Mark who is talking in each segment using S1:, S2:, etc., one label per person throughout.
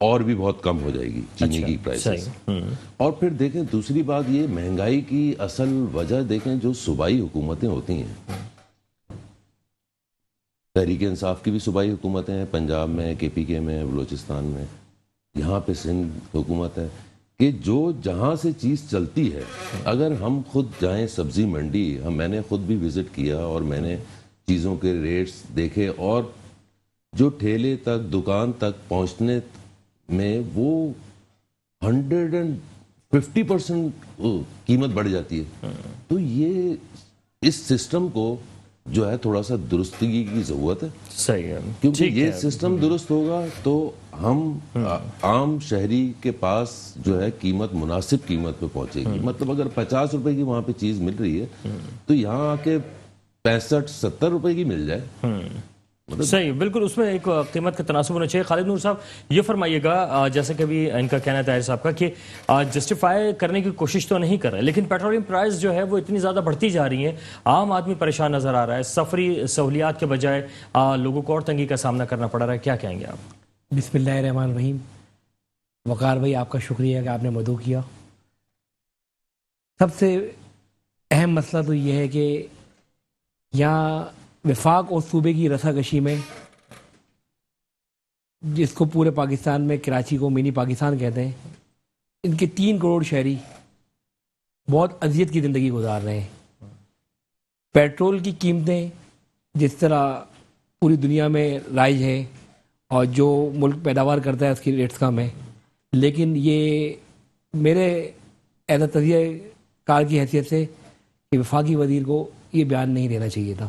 S1: اور بھی بہت کم ہو جائے گی چینی کی پرائسز. اور پھر دیکھیں دوسری بات یہ مہنگائی کی اصل وجہ دیکھیں جو صوبائی حکومتیں ہوتی ہیں, تحریک انصاف کی بھی صوبائی حکومتیں ہیں, پنجاب میں, کے پی کے میں, بلوچستان میں, یہاں پہ سندھ حکومت ہے, کہ جو جہاں سے چیز چلتی ہے, اگر ہم خود جائیں سبزی منڈی, میں نے خود بھی وزٹ کیا اور میں نے چیزوں کے ریٹس دیکھے, اور جو ٹھیلے تک دکان تک پہنچنے میں وہ 150% قیمت بڑھ جاتی ہے. تو یہ اس سسٹم کو جو ہے تھوڑا سا درستگی کی ضرورت ہے.
S2: صحیح ہے,
S1: کیونکہ یہ سسٹم درست ہوگا تو ہم عام شہری کے پاس جو ہے قیمت مناسب قیمت پہ پہنچے گی. مطلب اگر 50 روپے کی وہاں پہ چیز مل رہی ہے تو یہاں آ کے 65-70 روپے کی مل جائے.
S2: صحیح, بالکل اس میں ایک قیمت کا تناسب ہونا چاہیے. خالد نور صاحب یہ فرمائیے گا, جیسا کہ ابھی ان کا کہنا ہے طاہر صاحب کا کہ جسٹیفائی کرنے کی کوشش تو نہیں کر رہے, لیکن پیٹرولیم پرائز جو ہے وہ اتنی زیادہ بڑھتی جا رہی ہیں, عام آدمی پریشان نظر آ رہا ہے, سفری سہولیات کے بجائے لوگوں کو اور تنگی کا سامنا کرنا پڑ رہا ہے. کیا کہیں گے آپ؟
S3: بسم اللہ الرحمن الرحیم. وقار بھائی آپ کا شکریہ کہ آپ نے مدعو کیا. سب سے اہم مسئلہ تو یہ ہے کہ یہاں وفاق اور صوبے کی رسا کشی میں, جس کو پورے پاکستان میں کراچی کو منی پاکستان کہتے ہیں, ان کے 3 کروڑ شہری بہت اذیت کی زندگی گزار رہے ہیں. پیٹرول کی قیمتیں جس طرح پوری دنیا میں رائج ہے اور جو ملک پیداوار کرتا ہے اس کی ریٹس کم ہے, لیکن یہ میرے ایز اے تجزیہ کار کی حیثیت سے کہ وفاقی وزیر کو یہ بیان نہیں دینا چاہیے تھا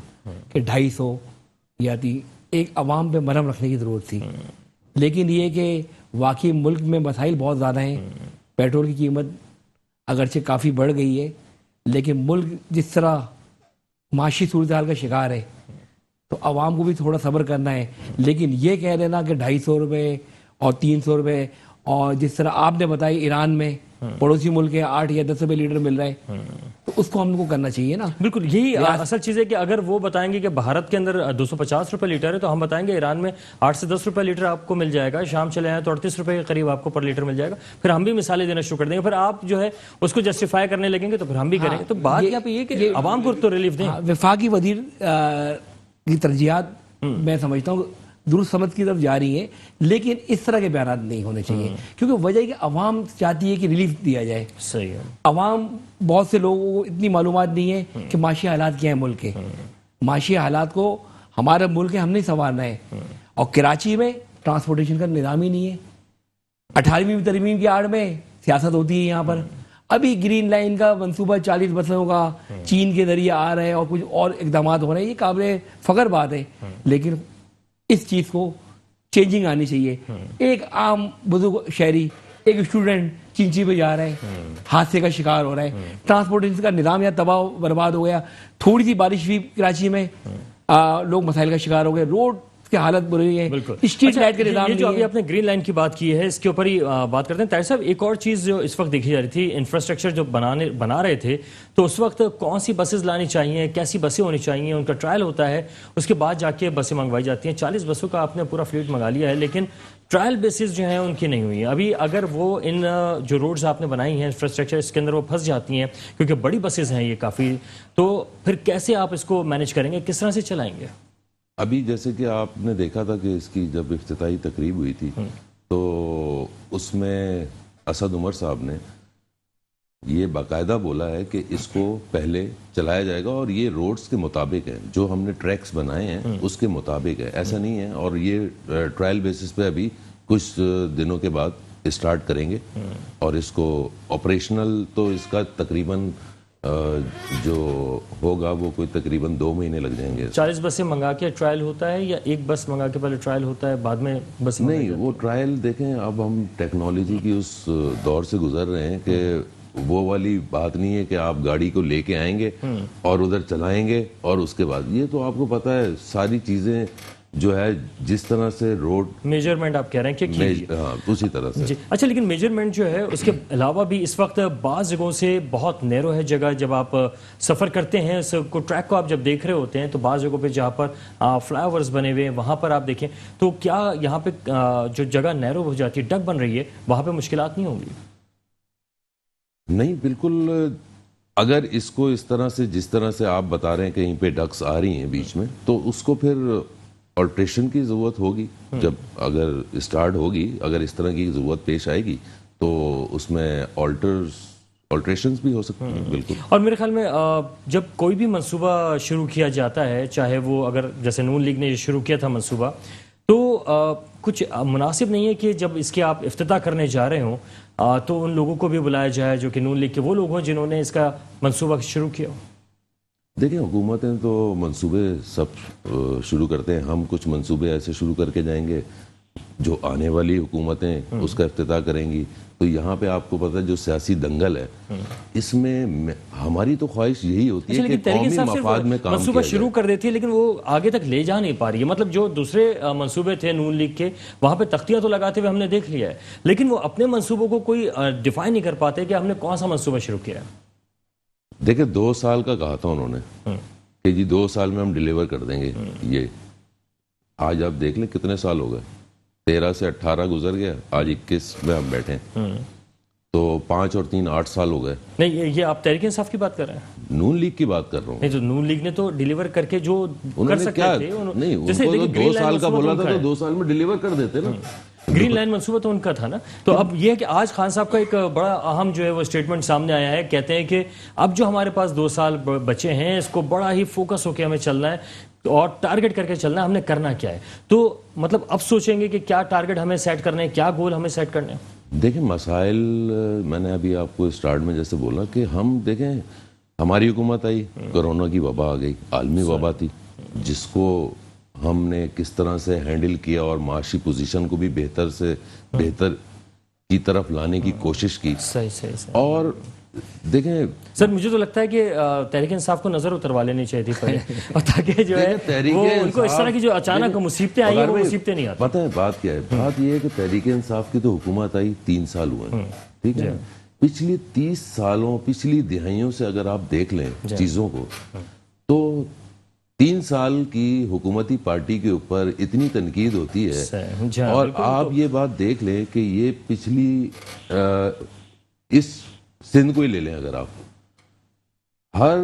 S3: کہ 250 یا ایک عوام پہ مرہم رکھنے کی ضرورت تھی. لیکن یہ کہ واقعی ملک میں مسائل بہت زیادہ ہیں. پیٹرول کی قیمت اگرچہ کافی بڑھ گئی ہے, لیکن ملک جس طرح معاشی صورتحال کا شکار ہے تو عوام کو بھی تھوڑا صبر کرنا ہے. لیکن یہ کہہ دینا کہ 250 روپے اور 300 روپے, اور جس طرح آپ نے بتائی ایران میں پڑوسی ملک ہے 8 یا 10 روپے لیٹر مل رہا ہے, تو اس کو ہم کو کرنا چاہیے نا.
S2: بالکل یہی اصل چیز ہے کہ اگر وہ بتائیں گے کہ بھارت کے اندر 250 روپے لیٹر ہے تو ہم بتائیں گے ایران میں 8 سے 10 روپے لیٹر آپ کو مل جائے گا, شام چلے آئیں تو 38 روپے کے قریب آپ کو پر لیٹر مل جائے گا. پھر ہم بھی مثالیں دینا شروع کر دیں گے, پھر آپ جو ہے اس کو جسٹیفائی کرنے لگیں گے تو پھر ہم بھی کریں گے. تو بات یہاں پہ یہ کہ عوام کو تو ریلیف دیں.
S3: وفاقی وزیر کی ترجیحات میں سمجھتا ہوں درست سمجھ کی طرف جا رہی ہیں, لیکن اس طرح کے بیانات نہیں ہونے چاہیے, کیونکہ وجہ ہے کہ عوام چاہتی ہے کہ ریلیف دیا جائے.
S2: صحیح ہے.
S3: عوام بہت سے لوگوں کو اتنی معلومات نہیں ہے کہ معاشی حالات کیا ہیں ملک کے. معاشی حالات کو ہمارا ملک ہے, ہم نہیں سنوارنا ہے. اور کراچی میں ٹرانسپورٹیشن کا نظام ہی نہیں ہے. 18ویں ترمیم کی آڑ میں سیاست ہوتی ہے یہاں پر. ابھی گرین لائن کا منصوبہ 40 بسوں کا چین کے ذریعے آ رہا ہے اور کچھ اور اقدامات ہو رہے ہیں, یہ قابل فخر بات ہے. لیکن اس چیز کو چینجنگ آنی چاہیے. ایک عام بزرگ شہری, ایک اسٹوڈنٹ چینچی پہ جا رہا ہے, حادثے کا شکار ہو رہا ہے, ٹرانسپورٹیشن کا نظام یا تباہ برباد ہو گیا. تھوڑی سی بارش ہوئی کراچی میں لوگ مسائل کا شکار ہو گئے, روڈ کی حالت بری ہے, اسٹریٹ لائٹ کے نظام.
S2: یہ جو ابھی آپ نے گرین لائن کی بات کی ہے اس کے اوپر ہی بات کرتے ہیں. طاہر صاحب ایک اور چیز جو اس وقت دیکھی جا رہی تھی, انفراسٹرکچر جو بنا رہے تھے تو اس وقت کون سی بسز لانی چاہیے, کیسی بسیں ہونی چاہیے, ان کا ٹرائل ہوتا ہے, اس کے بعد جا کے بسیں منگوائی جاتی ہیں. 40 بسوں کا آپ نے پورا فلیٹ منگا لیا ہے, لیکن ٹرائل بیسز جو ہیں ان کی نہیں ہوئی ہیں ابھی. اگر وہ ان جو روڈز آپ نے بنائی ہیں انفراسٹرکچر, اس کے اندر وہ پھنس جاتی ہیں کیونکہ بڑی بسز ہیں یہ کافی, تو پھر کیسے آپ اس کو مینیج کریں گے, کس طرح سے چلائیں گے؟
S1: ابھی جیسے کہ آپ نے دیکھا تھا کہ اس کی جب افتتاحی تقریب ہوئی تھی تو اس میں اسد عمر صاحب نے یہ باقاعدہ بولا ہے کہ اس کو پہلے چلایا جائے گا اور یہ روڈز کے مطابق ہے, جو ہم نے ٹریکس بنائے ہیں اس کے مطابق ہے, ایسا نہیں ہے. اور یہ ٹرائل بیسس پہ ابھی کچھ دنوں کے بعد اسٹارٹ کریں گے اور اس کو آپریشنل تو اس کا تقریباً جو ہوگا وہ کوئی تقریباً 2 مہینے لگ جائیں گے.
S2: 40 بسیں منگا کے ٹرائل ہوتا ہے یا ایک بس منگا کے پہلے ٹرائل ہوتا ہے بعد میں بس؟
S1: نہیں, وہ ٹرائل دیکھیں, اب ہم ٹیکنالوجی کی اس دور سے گزر رہے ہیں کہ وہ والی بات نہیں ہے کہ آپ گاڑی کو لے کے آئیں گے اور ادھر چلائیں گے اور اس کے بعد, یہ تو آپ کو پتہ ہے ساری چیزیں جو ہے جس طرح سے روڈ
S2: میجرمنٹ آپ کہہ رہے ہیں کہ کی ہوئی ہے۔
S1: ہاں اسی طرح سے
S2: جی اچھا، لیکن میجرمنٹ جو ہے اس کے علاوہ بھی اس وقت بعض جگہوں سے بہت نیرو ہے جگہ، جب آپ سفر کرتے ہیں اس کو ٹریک کو آپ جب دیکھ رہے ہوتے ہیں تو بعض جگہوں پہ جہاں پر فلائی اوورز بنے ہوئے ہیں وہاں پر آپ دیکھیں تو کیا یہاں پہ جو جگہ نیرو ہو جاتی ہے، ڈک بن رہی ہے، وہاں پہ مشکلات نہیں ہوں گی؟
S1: نہیں، بالکل اگر اس کو اس طرح سے جس طرح سے آپ بتا رہے ہیں کہیں پہ ڈکس آ رہی ہیں بیچ میں، تو اس کو پھر آلٹریشن کی ضرورت ہوگی، جب اگر اسٹارٹ ہوگی، اگر اس طرح کی ضرورت پیش آئے گی تو اس میں آلٹریشنز بھی ہو سکتی ہیں بالکل۔
S2: اور میرے خیال میں جب کوئی بھی منصوبہ شروع کیا جاتا ہے، چاہے وہ اگر جیسے نون لیگ نے یہ شروع کیا تھا منصوبہ، تو کچھ مناسب نہیں ہے کہ جب اس کے آپ افتتاح کرنے جا رہے ہوں تو ان لوگوں کو بھی بلایا جائے جو کہ نون لیگ کے وہ لوگ ہوں جنہوں نے اس کا منصوبہ شروع کیا ہو؟
S1: دیکھیں، حکومتیں تو منصوبے سب شروع کرتے ہیں، ہم کچھ منصوبے ایسے شروع کر کے جائیں گے جو آنے والی حکومتیں اس کا افتتاح کریں گی۔ تو یہاں پہ آپ کو پتہ ہے جو سیاسی دنگل ہے، اس میں ہماری تو خواہش یہی ہوتی ہے کہ
S2: لیکن تحریک
S1: قومی
S2: انصاف
S1: مفاد میں
S2: صرف
S1: کام
S2: منصوبہ
S1: کیا
S2: شروع
S1: جائے۔
S2: کر دیتی ہے لیکن وہ آگے تک لے جا نہیں پا رہی ہے۔ مطلب جو دوسرے منصوبے تھے نون لیگ کے، وہاں پہ تختیاں تو لگاتے ہوئے ہم نے دیکھ لیا ہے، لیکن وہ اپنے منصوبوں کو کوئی ڈیفائن نہیں کر پاتے کہ ہم نے کون سا منصوبہ شروع کیا ہے۔
S1: دیکھیں، 2 سال کا کہا تھا انہوں نے کہ جی 2 سال میں ہم ڈیلیور کر دیں گے یہ۔ آج آپ دیکھ لیں کتنے سال ہو گئے، 13 سے 18 گزر گیا، آج 21 میں ہم بیٹھے ہیں، تو 5 اور 3 8 سال ہو گئے۔
S2: نہیں، یہ آپ تحریک انصاف کی بات کر رہے ہیں؟
S1: نون لیگ کی بات کر رہا ہوں۔
S2: نہیں، تو نون لیگ نے تو ڈیلیور کر کے جو
S1: انہوں
S2: کر
S1: نے
S2: سکتے
S1: کیا
S2: تھے
S1: نہیں، ان
S2: جیسے
S1: کو تو
S2: دیکھیں
S1: 2
S2: گرین لائن
S1: سال کا
S2: منصوبہ
S1: بولا
S2: تو
S1: تھا
S2: ان
S1: تو
S2: کا
S1: 2 سال میں ڈیلیور کر دیتے نا۔
S2: ہے، گرین لائن منصوبہ تو ان کا تھا نا۔ تو اب یہ ہے کہ آج خان صاحب کا ایک بڑا اہم جو ہے وہ اسٹیٹمنٹ سامنے آیا ہے، کہتے ہیں کہ اب جو ہمارے پاس 2 سال بچے ہیں اس کو بڑا ہی فوکس ہو کے ہمیں چلنا ہے اور ٹارگٹ کر کے چلنا ہے، ہم نے کرنا کیا ہے۔ تو مطلب اب سوچیں گے کہ کیا ٹارگٹ ہمیں سیٹ کرنے ہیں، کیا گول ہمیں سیٹ کرنے ہیں۔
S1: دیکھیں، مسائل میں نے ابھی آپ کو اسٹارٹ میں جیسے بولا کہ ہم دیکھیں ہماری حکومت آئی، کرونا کی وبا آ گئی، عالمی وبا تھی، جس کو ہم نے کس طرح سے ہینڈل کیا اور معاشی پوزیشن کو بھی بہتر سے بہتر کی طرف لانے کی کوشش کی۔
S2: صحیح۔
S1: اور دیکھیں
S2: سر، مجھے تو لگتا ہے کہ تحریک انصاف کو نظر اتروا لینی چاہیے تھی پہلے، اور تاکہ جو ہے وہ ان کو اس طرح کی جو اچانک مصیبتیں آئی ہیں وہ مصیبتیں نہیں آتی۔
S1: پتہ ہے بات کیا ہے؟ بات یہ ہے کہ تحریک انصاف کی تو حکومت آئی 3 سال ہوئے ہیں، ٹھیک ہے؟ پچھلی 30 سالوں پچھلی دہائیوں سے اگر آپ دیکھ لیں چیزوں کو، تو 3 سال کی حکومتی پارٹی کے اوپر اتنی تنقید ہوتی ہے، اور آپ یہ بات دیکھ لیں کہ یہ پچھلی اس سندھ کو ہی لے لیں، اگر آپ ہر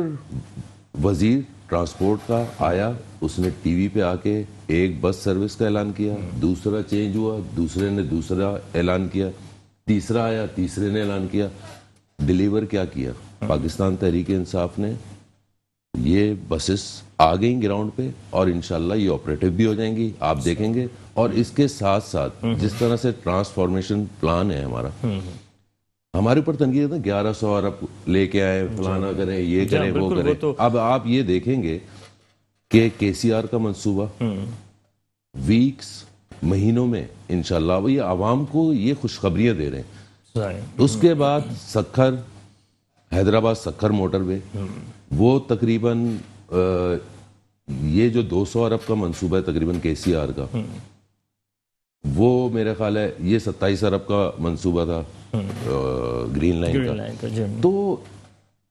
S1: وزیر ٹرانسپورٹ کا آیا، اس نے ٹی وی پہ آ کے ایک بس سروس کا اعلان کیا، دوسرا چینج ہوا، دوسرے نے دوسرا اعلان کیا، تیسرا آیا، تیسرے نے اعلان کیا۔ ڈیلیور کیا کیا پاکستان تحریک انصاف نے؟ یہ بسز آ گئیں گراؤنڈ پہ اور انشاءاللہ یہ آپریٹو بھی ہو جائیں گی، آپ دیکھیں گے۔ اور اس کے ساتھ ساتھ جس طرح سے ٹرانسفارمیشن پلان ہے ہمارا، ہمارے اوپر تنقید ہے 1100 ارب لے کے آئے، فلانا کریں، یہ کریں، وہ کریں۔ اب آپ یہ دیکھیں گے کہ کے سی آر کا منصوبہ ویکس مہینوں میں انشاءاللہ وہ یہ عوام کو یہ خوشخبریاں دے رہے ہیں۔ اس کے بعد سکھر، حیدرآباد سکھر موٹر وے، وہ تقریباً یہ جو 200 ارب کا منصوبہ ہے تقریباً کے سی آر کا، وہ میرے خیال ہے یہ 27 ارب کا منصوبہ تھا گرین لائن کا، تو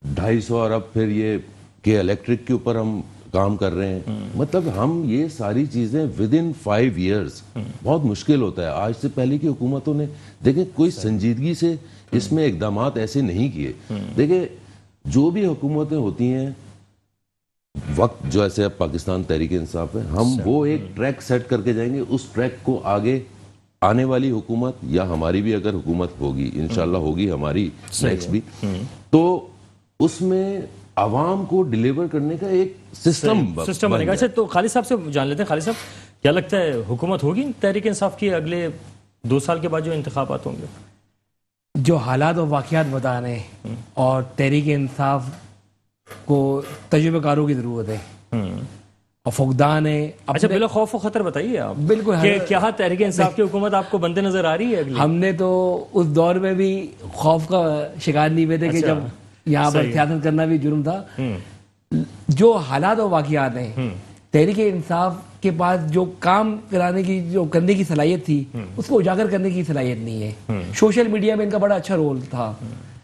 S1: 250 ارب پھر یہ کہ الیکٹرک کے اوپر ہم کام کر رہے ہیں۔ مطلب ہم یہ ساری چیزیں ود ان 5 ایئرز، بہت مشکل ہوتا ہے۔ آج سے پہلے کی حکومتوں نے دیکھیں کوئی سنجیدگی سے اس میں اقدامات ایسے نہیں کیے۔ دیکھیں جو بھی حکومتیں ہوتی ہیں، وقت جو ایسے اب پاکستان تحریک انصاف ہے، ہم وہ ایک ٹریک سیٹ کر کے جائیں گے، اس ٹریک کو آگے آنے والی حکومت یا ہماری بھی اگر حکومت ہوگی، انشاءاللہ ہوگی ہماری نیکسٹ بھی، تو اس میں عوام کو ڈیلیور کرنے کا ایک سسٹم
S2: بنے گا۔ اچھا، تو خالد صاحب سے جان لیتے ہیں، خالد صاحب کیا لگتا ہے حکومت ہوگی تحریک انصاف کی اگلے 2 سال کے بعد جو انتخابات ہوں گے؟
S3: جو حالات و واقعات بتا رہے ہیں، اور تحریک انصاف کو تجربہ کاروں کی ضرورت ہے اور فقدان ہے۔
S2: اچھا، بلا خوف و خطر بتائیے آپ،
S3: بالکل
S2: کہ کیا تحریک انصاف کی حکومت آپ کو بنتے نظر آ رہی ہے اگلی؟
S3: ہم نے تو اس دور میں بھی خوف کا شکار نہیں ہوئے تھے کہ جب یہاں پر سیاست کرنا بھی جرم تھا۔ جو حالات و واقعات ہیں، تحریک انصاف کے پاس جو کام کرانے کی جو کرنے کی صلاحیت تھی اس کو اجاگر کرنے کی صلاحیت نہیں ہے. سوشل میڈیا میں ان کا بڑا اچھا رول تھا,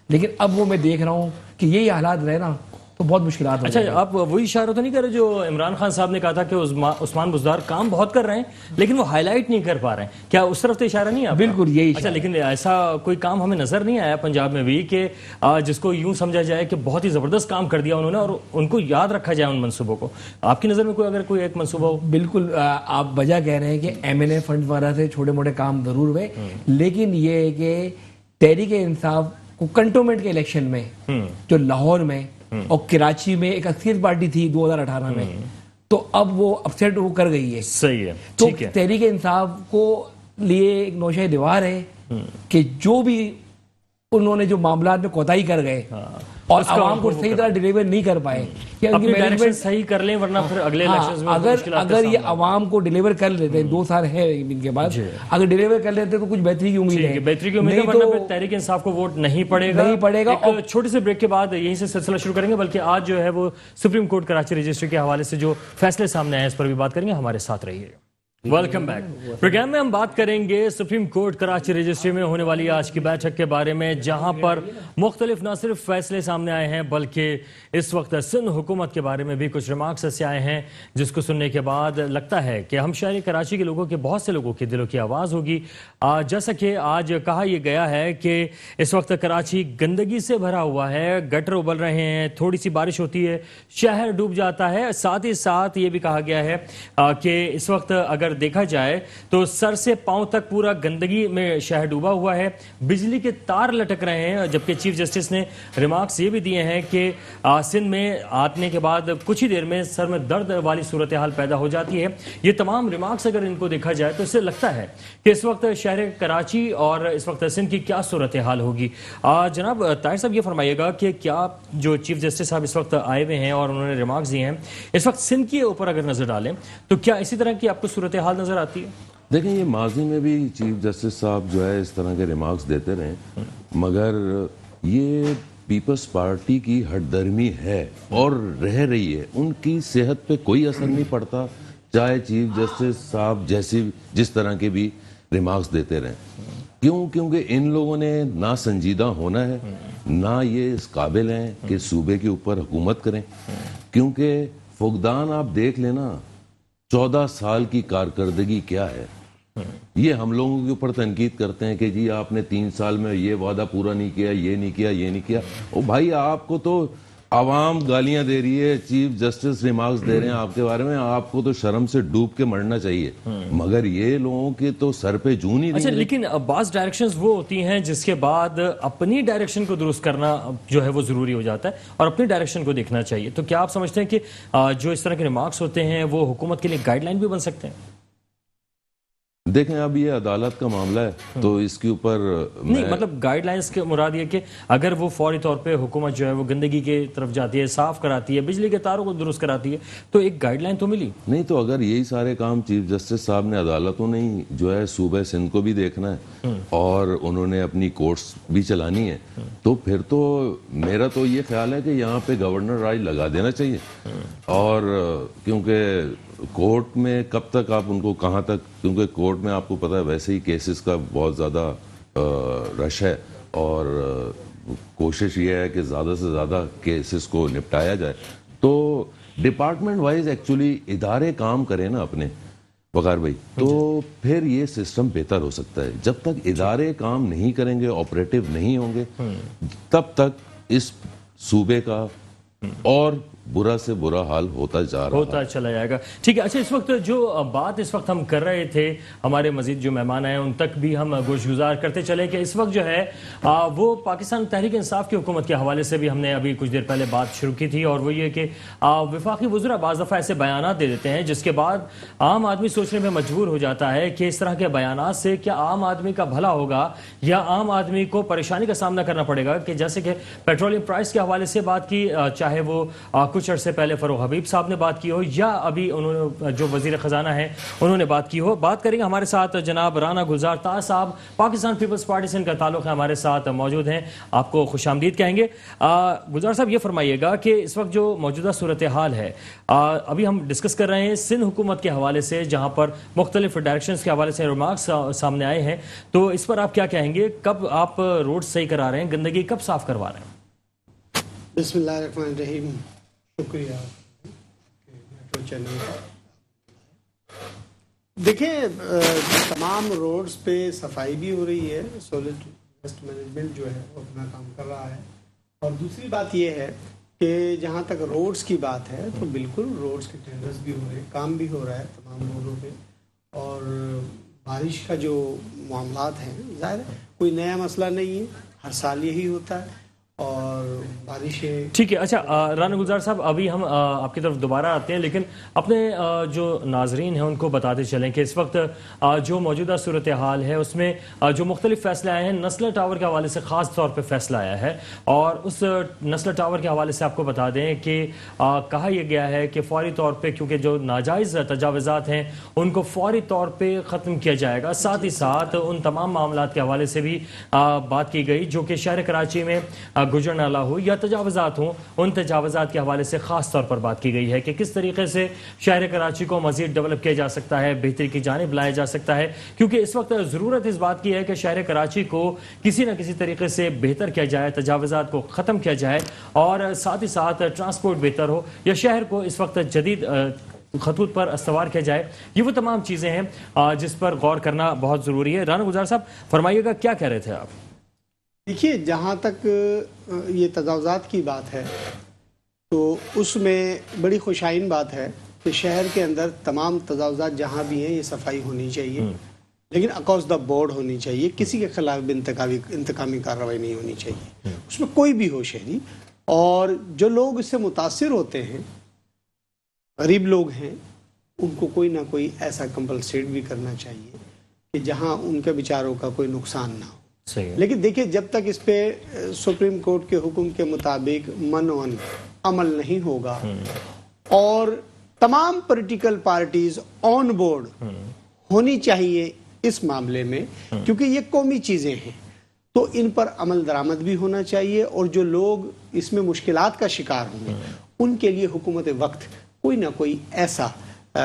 S3: لیکن اب وہ میں دیکھ رہا ہوں کہ یہی حالات رہے نا تو بہت مشکلات.
S2: اچھا, آپ وہی اشارہ تو نہیں کر رہے جو عمران خان صاحب نے کہا تھا کہ عثمان بزدار کام بہت کر رہے ہیں لیکن وہ ہائی لائٹ نہیں کر پا رہے ہیں, کیا اس طرف تو اشارہ نہیں ہے؟
S3: بالکل یہی.
S2: اچھا, لیکن ایسا کوئی کام ہمیں نظر نہیں آیا پنجاب میں بھی کہ جس کو یوں سمجھا جائے کہ بہت ہی زبردست کام کر دیا انہوں نے اور ان کو یاد رکھا جائے ان منصوبوں کو. آپ کی نظر میں اگر کوئی ایک منصوبہ ہو؟
S3: بالکل آپ وجہ کہہ رہے ہیں کہ M&A فنڈ وغیرہ سے چھوٹے موٹے کام ضرور ہوئے, لیکن یہ ہے کہ تحریک انصاف کو کنٹونمنٹ کے الیکشن میں جو لاہور میں اور کراچی میں ایک اکثریت پارٹی تھی 2018 میں, تو اب وہ اپسیٹ وہ کر گئی ہے.
S2: صحیح ہے,
S3: تو
S2: ٹھیک ہے.
S3: تحریک انصاف کو لیے ایک نوشہ دیوار ہے کہ جو بھی انہوں نے جو معاملات میں کوتاہی کر گئے اور عوام کو صحیح طرح ڈیلیور نہیں کر پائے,
S2: اپنی ڈائریکشن صحیح کر لیں ورنہ پھر اگلے الیکشنز میں
S3: اگر یہ عوام کو ڈیلیور کر لیتے ہیں, 2 سال ہے ان کے بعد, اگر ڈیلیور کر لیتے تو کچھ بہتری کی امید ہے.
S2: بہتری کی امید ہے, ورنہ پھر تحریک انصاف کو ووٹ نہیں پڑے گا. ایک چھوٹے سے بریک کے بعد یہیں سے سلسلہ شروع کریں گے, بلکہ آج جو ہے وہ سپریم کورٹ کراچی رجسٹری کے حوالے سے جو فیصلے سامنے آئے اس پر بھی بات کریں گے. ہمارے ساتھ رہیے. Welcome back. پروگرام میں ہم بات کریں گے سپریم کورٹ کراچی رجسٹری میں ہونے والی آج کی بیٹھک کے بارے میں, جہاں پر مختلف نہ صرف فیصلے سامنے آئے ہیں بلکہ اس وقت سندھ حکومت کے بارے میں بھی کچھ ریمارکس ایسے آئے ہیں جس کو سننے کے بعد لگتا ہے کہ ہم شہری کراچی کے لوگوں کے بہت سے لوگوں کے دلوں کی آواز ہوگی. جیسا کہ آج کہا یہ گیا ہے کہ اس وقت کراچی گندگی سے بھرا ہوا ہے, گٹر ابل رہے ہیں, تھوڑی سی بارش ہوتی ہے شہر ڈوب جاتا ہے. ساتھ ہی ساتھ یہ بھی کہا گیا ہے کہ اس وقت اگر دیکھا جائے تو سر سے پاؤں تک پورا گندگی میں شہر ڈوبا ہوا ہے, بجلی کے تار لٹک رہے ہیں. جبکہ چیف جسٹس نے ریمارکس یہ بھی دیے ہیں کہ سندھ میں آنے کے بعد کچھ ہی دیر میں سر میں درد والی صورتحال پیدا ہو جاتی ہے. یہ تمام ریمارکس اگر ان کو دیکھا جائے تو اس سے لگتا ہے کہ اس وقت شہر کراچی اور اس وقت سندھ کی کیا صورتحال ہوگی. جناب طاہر صاحب یہ فرمائیے گا کہ کیا جو چیف جسٹس صاحب اس وقت آئے ہوئے ہیں اور انہوں نے ریمارکس دیے ہیں, اس وقت سندھ کے اوپر اگر نظر ڈالیں تو کیا اسی طرح کی آپ کو صورتحال نظر آتی ہے؟
S1: دیکھیں, یہ ماضی میں بھی چیف جسٹس صاحب جو ہے اس طرح کے ریمارکس دیتے رہے, مگر یہ پیپلز پارٹی کی ہٹ درمی ہے اور رہ رہی ہے. ان کی صحت پہ کوئی اثر نہیں پڑتا چاہے چیف جسٹس صاحب جس طرح کے بھی ریمارکس دیتے رہیں. کیونکہ ان لوگوں نے نہ سنجیدہ ہونا ہے, نہ یہ اس قابل ہیں کہ صوبے کے اوپر حکومت کریں. کیونکہ فقدان آپ دیکھ لینا 14 سال کی کارکردگی کیا ہے. یہ ہم لوگوں کے اوپر تنقید کرتے ہیں کہ جی آپ نے 3 سال میں یہ وعدہ پورا نہیں کیا, یہ نہیں کیا, یہ نہیں کیا. او بھائی, آپ کو تو عوام گالیاں دے رہی ہے, چیف جسٹس ریمارکس دے رہے ہیں آپ کے بارے میں, آپ کو تو شرم سے ڈوب کے مرنا چاہیے. مگر یہ لوگوں کے تو سر پہ جون ہی نہیں.
S2: اچھا, لیکن بعض ڈائریکشنز وہ ہوتی ہیں جس کے بعد اپنی ڈائریکشن کو درست کرنا جو ہے وہ ضروری ہو جاتا ہے اور اپنی ڈائریکشن کو دیکھنا چاہیے. تو کیا آپ سمجھتے ہیں کہ جو اس طرح کے ریمارکس ہوتے ہیں وہ حکومت کے لیے گائیڈ لائن بھی بن سکتے ہیں؟
S1: دیکھیں, اب یہ عدالت کا معاملہ ہے تو اس کے اوپر
S2: نہیں, مطلب گائیڈ لائنز کے مراد یہ کہ اگر وہ فوری طور پہ حکومت جو ہے وہ گندگی کی طرف جاتی ہے, صاف کراتی ہے, بجلی کے تاروں کو درست کراتی ہے, تو ایک گائیڈ لائن تو ملی
S1: نہیں. تو اگر یہی سارے کام چیف جسٹس صاحب نے عدالتوں نے جو ہے صوبہ سندھ کو بھی دیکھنا ہے اور انہوں نے اپنی کورٹس بھی چلانی ہے, تو پھر تو میرا تو یہ خیال ہے کہ یہاں پہ گورنر راج لگا دینا چاہیے. اور کیونکہ کورٹ میں کب تک آپ ان کو کہاں تک, کیونکہ کورٹ میں آپ کو پتہ ہے ویسے ہی کیسز کا بہت زیادہ رش ہے اور کوشش یہ ہے کہ زیادہ سے زیادہ کیسز کو نپٹایا جائے. تو ڈپارٹمنٹ وائز ایکچولی ادارے کام کریں نا اپنے وقار بھائی, تو پھر یہ سسٹم بہتر ہو سکتا ہے. جب تک ادارے کام نہیں کریں گے, آپریٹو نہیں ہوں گے, تب تک اس صوبے کا اور برا سے برا حال ہوتا
S2: چلا جائے گا. ٹھیک ہے. اچھا, اس وقت جو بات اس وقت ہم کر رہے تھے, ہمارے مزید جو مہمان آئے ان تک بھی ہم گوش گزار کرتے چلے کہ اس وقت جو ہے وہ پاکستان تحریک انصاف کی حکومت کے حوالے سے بھی ہم نے ابھی کچھ دیر پہلے بات شروع کی تھی, اور وہ یہ کہ وفاقی وزراء بعض دفعہ ایسے بیانات دے دیتے ہیں جس کے بعد عام آدمی سوچنے میں مجبور ہو جاتا ہے کہ اس طرح کے بیانات سے کیا عام آدمی کا بھلا ہوگا یا عام آدمی کو پریشانی کا سامنا کرنا پڑے گا. کہ جیسے کہ پیٹرولیم پرائس کے حوالے سے بات کی, چاہے وہ کچھ کچھ عرصے پہلے فروغ حبیب صاحب نے بات کی ہو یا ابھی انہوں نے جو وزیر خزانہ ہیں انہوں نے بات کی ہو. بات کریں گے ہمارے ساتھ جناب رانا گلزار تاج صاحب, پاکستان پیپلز پارٹی سے ان کا تعلق ہے, ہمارے ساتھ موجود ہیں, آپ کو خوش آمدید کہیں گے. گلزار صاحب یہ فرمائیے گا کہ اس وقت جو موجودہ صورتحال ہے, ابھی ہم ڈسکس کر رہے ہیں سندھ حکومت کے حوالے سے جہاں پر مختلف ڈائریکشنز کے حوالے سے ریمارکس سامنے آئے ہیں, تو اس پر آپ کیا کہیں گے؟ کب آپ روڈ صحیح کرا رہے ہیں, گندگی کب صاف کروا رہے ہیں؟
S4: بسم اللہ الرحمن الرحیم. شکریہ میٹرو چینل کا. دیکھیں تمام روڈز پہ صفائی بھی ہو رہی ہے, سولڈ ویسٹ مینجمنٹ جو ہے وہ اپنا کام کر رہا ہے, اور دوسری بات یہ ہے کہ جہاں تک روڈز کی بات ہے تو بالکل روڈز کے ٹینڈرز بھی ہو رہے ہیں, کام بھی ہو رہا ہے تمام روڈوں پہ, اور بارش کا جو معاملات ہیں ظاہر ہے کوئی نیا مسئلہ نہیں ہے, ہر سال یہی ہوتا ہے, اور بارشیں
S2: ٹھیک ہے. اچھا رانا گلزار صاحب, ابھی ہم آپ کی طرف دوبارہ آتے ہیں, لیکن اپنے جو ناظرین ہیں ان کو بتاتے چلیں کہ اس وقت جو موجودہ صورتحال ہے اس میں جو مختلف فیصلے آئے ہیں, نسلر ٹاور کے حوالے سے خاص طور پہ فیصلہ آیا ہے, اور اس نسلر ٹاور کے حوالے سے آپ کو بتا دیں کہ کہا یہ گیا ہے کہ فوری طور پہ کیونکہ جو ناجائز تجاوزات ہیں ان کو فوری طور پہ ختم کیا جائے گا. ساتھ ہی ساتھ ان تمام معاملات کے حوالے سے بھی بات کی گئی جو کہ شہر کراچی میں گجر نالہ ہو یا تجاوزات ہوں, ان تجاوزات کے حوالے سے خاص طور پر بات کی گئی ہے کہ کس طریقے سے شہر کراچی کو مزید ڈیولپ کیا جا سکتا ہے, بہتری کی جانب لایا جا سکتا ہے, کیونکہ اس وقت ضرورت اس بات کی ہے کہ شہر کراچی کو کسی نہ کسی طریقے سے بہتر کیا جائے, تجاوزات کو ختم کیا جائے, اور ساتھ ہی ساتھ ٹرانسپورٹ بہتر ہو یا شہر کو اس وقت جدید خطوط پر استوار کیا جائے. یہ وہ تمام چیزیں ہیں جس پر غور کرنا بہت ضروری ہے. رانا گلزار صاحب فرمائیے گا, کیا کہہ رہے تھے آپ؟
S4: دیکھیے جہاں تک یہ تجاوزات کی بات ہے تو اس میں بڑی خوشائن بات ہے کہ شہر کے اندر تمام تجاوزات جہاں بھی ہیں یہ صفائی ہونی چاہیے, لیکن اکراس دا بورڈ ہونی چاہیے, کسی کے خلاف بھی انتقامی کارروائی نہیں ہونی چاہیے, اس میں کوئی بھی ہو شہری. اور جو لوگ اس سے متاثر ہوتے ہیں, غریب لوگ ہیں, ان کو کوئی نہ کوئی ایسا کمپلسیٹ بھی کرنا چاہیے کہ جہاں ان کے بیچاروں کا کوئی نقصان نہ ہو. لیکن دیکھیں جب تک اس پہ سپریم کورٹ کے حکم کے مطابق منون عمل نہیں ہوگا اور تمام پولیٹیکل پارٹیز آن بورڈ ہونی چاہیے اس معاملے میں, کیونکہ یہ قومی چیزیں ہیں, تو ان پر عمل درآمد بھی ہونا چاہیے, اور جو لوگ اس میں مشکلات کا شکار ہوں گے ان کے لیے حکومت وقت کوئی نہ کوئی ایسا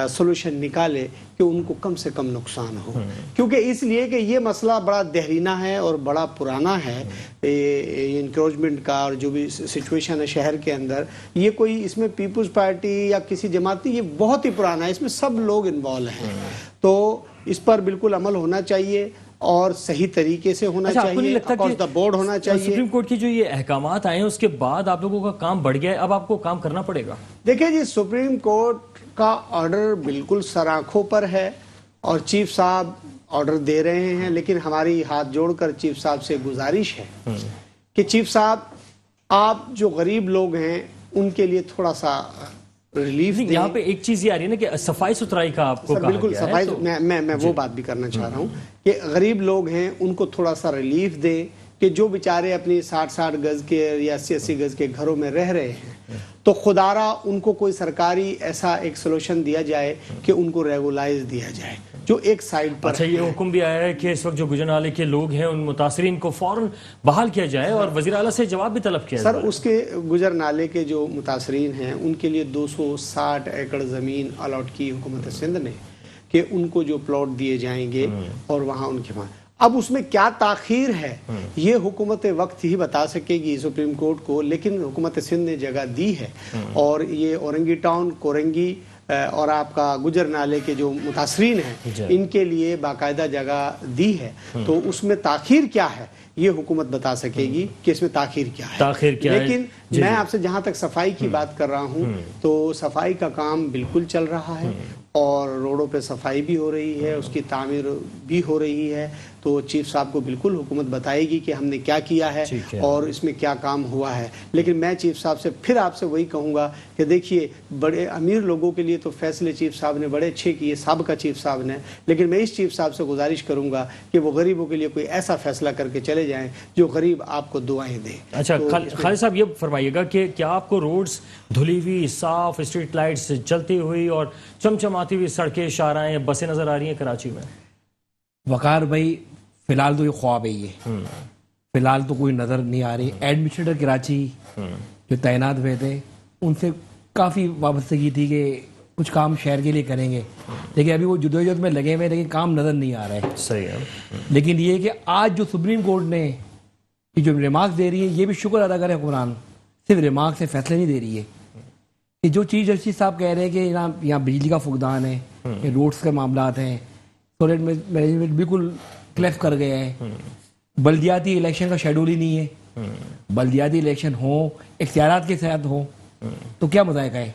S4: سولوشن نکالے کہ ان کو کم سے کم نقصان ہو. کیونکہ اس لیے کہ یہ مسئلہ بڑا دہرینہ ہے اور بڑا پرانا ہے, انکروچمنٹ کا, اور جو بھی سچویشن ہے شہر کے اندر, یہ کوئی اس میں پیپلز پارٹی یا کسی جماعتی, یہ بہت ہی پرانا ہے, اس میں سب لوگ انوالو ہیں. تو اس پر بالکل عمل ہونا چاہیے اور صحیح طریقے سے ہونا چاہیے, اکراس دا بورڈ ہونا چاہیے.
S2: سپریم کورٹ کی جو یہ احکامات آئے ہیں اس کے بعد آپ لوگوں کا کام بڑھ گیا ہے, اب آپ کو کام کرنا پڑے گا.
S4: دیکھیں جی, سپریم کورٹ کا آرڈر بالکل سر آنکھوں پر ہے اور چیف صاحب آرڈر دے رہے ہیں, لیکن ہماری ہاتھ جوڑ کر چیف صاحب سے گزارش ہے کہ چیف صاحب آپ جو غریب لوگ ہیں ان کے لیے تھوڑا سا ریلیف دیں.
S2: یہاں پہ ایک چیز یہ آ رہی ہے نا کہ صفائی ستھرائی کا آپ کو کہا
S4: بالکل
S2: گیا ہے,
S4: صفائی, میں وہ بات بھی کرنا چاہ رہا ہوں کہ غریب لوگ ہیں ان کو تھوڑا سا ریلیف دیں کہ جو بیچارے اپنی 60 گز کے یا 80 گز کے گھروں میں رہ رہے ہیں, تو خدارا ان کو کوئی سرکاری ایسا ایک سولوشن دیا جائے کہ ان کو ریگولائز دیا جائے جو ایک سائیڈ پر.
S2: اچھا, یہ حکم بھی آیا ہے کہ اس وقت جو گجر نالے کے لوگ ہیں ان متاثرین کو فوراً بحال کیا جائے, اور وزیر اعلیٰ سے جواب بھی طلب کیا
S4: سر, اس کے گجر نالے کے جو متاثرین ہیں ان کے لیے 260 ایکڑ زمین الاٹ کی حکومت سندھ نے کہ ان کو جو پلاٹ دیے جائیں گے اور وہاں ان کے وہاں. اب اس میں کیا تاخیر ہے یہ حکومت وقت ہی بتا سکے گی سپریم کورٹ کو, لیکن حکومت سندھ نے جگہ دی ہے, اور یہ اورنگی ٹاؤن, کورنگی اور آپ کا گجر نالے کے جو متاثرین ہیں ان کے لیے باقاعدہ جگہ دی ہے. تو اس میں تاخیر کیا ہے یہ حکومت بتا سکے گی کہ اس میں تاخیر کیا ہے. لیکن میں آپ سے جہاں تک صفائی کی بات کر رہا ہوں تو صفائی کا کام بالکل چل رہا ہے, اور روڈوں پہ صفائی بھی ہو رہی ہے, اس کی تعمیر بھی ہو رہی ہے. تو چیف صاحب کو بالکل حکومت بتائے گی کہ ہم نے کیا کیا ہے اور اس میں کیا کام ہوا ہے. لیکن میں چیف صاحب سے پھر آپ سے وہی کہوں گا کہ دیکھیے بڑے امیر لوگوں کے لیے تو فیصلے چیف صاحب نے بڑے اچھے کیے, سابقہ چیف صاحب نے, لیکن میں اس چیف صاحب سے گزارش کروں گا کہ وہ غریبوں کے لیے کوئی ایسا فیصلہ کر کے چلے جائیں جو غریب آپ کو دعائیں دے.
S2: اچھا خالد صاحب یہ فرمائیے گا کہ کیا آپ کو روڈز دھلی ہوئی, صاف, اسٹریٹ لائٹس چلتی ہوئی اور چمچماتی ہوئی سڑکیں, شاہراہیں, بسیں نظر آ رہی ہیں کراچی میں؟
S3: وقار بھائی فی الحال تو یہ خواب ہے, یہ فی الحال تو کوئی نظر نہیں آ رہی. ایڈمنسٹریٹر کراچی جو تعینات ہوئے تھے ان سے کافی وابستگی تھی کہ کچھ کام شہر کے لیے کریں گے, لیکن ابھی وہ جدوجہد میں لگے ہوئے, لیکن کام نظر نہیں آ رہا ہے.
S2: صحیح ہے.
S3: لیکن یہ کہ آج جو سپریم کورٹ نے یہ جو ریمارکس دے رہی ہے, یہ بھی شکر ادا کرے حکمران, صرف ریمارکس سے فیصلے نہیں دے رہی ہے. کہ جو چیز جسٹس صاحب کہہ رہے ہیں کہ یہاں بجلی کا فقدان ہے, روڈس کے معاملات ہیں, سولٹ مینجمنٹ بالکل کلیف کر گیا ہے, بلدیاتی الیکشن کا شیڈول ہی نہیں ہے, بلدیاتی الیکشن ہوں اختیارات کے ساتھ ہوں تو کیا مذائقہ ہے.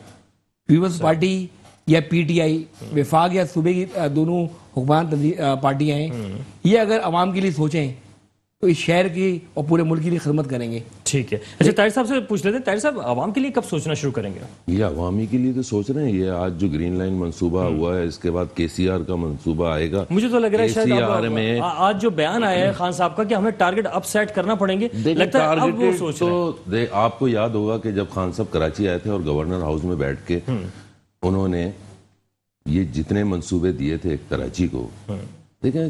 S3: پیپلز پارٹی یا پی ٹی آئی, وفاق یا صوبے کی دونوں حکمران پارٹیاں ہیں, یہ اگر عوام کے لیے سوچیں تو اس شہر کی اور پورے ملک کے لیے خدمت کریں گے.
S2: ٹھیک ہے. اچھا طاہر صاحب سے پوچھ لیتے ہیں, طاہر صاحب عوام کے لیے کب سوچنا شروع کریں گے؟
S1: یہ عوامی کے لیے تو سوچ رہے ہیں. یہ آج جو گرین لائن منصوبہ ہوا ہے, اس کے بعد کے سی آر کا منصوبہ آئے گا.
S2: مجھے تو لگ رہا ہے شاید
S1: KCR میں
S2: آج جو بیان آیا ہے خان صاحب کا کہ ہمیں ٹارگٹ اپ سیٹ کرنا پڑیں گے, لگتا ہے اب وہ سوچ رہے ہیں.
S1: آپ کو یاد ہوگا کہ جب خان صاحب کراچی آئے تھے اور گورنر ہاؤس میں بیٹھ کے انہوں نے یہ جتنے منصوبے دیے تھے کراچی کو, دیکھیں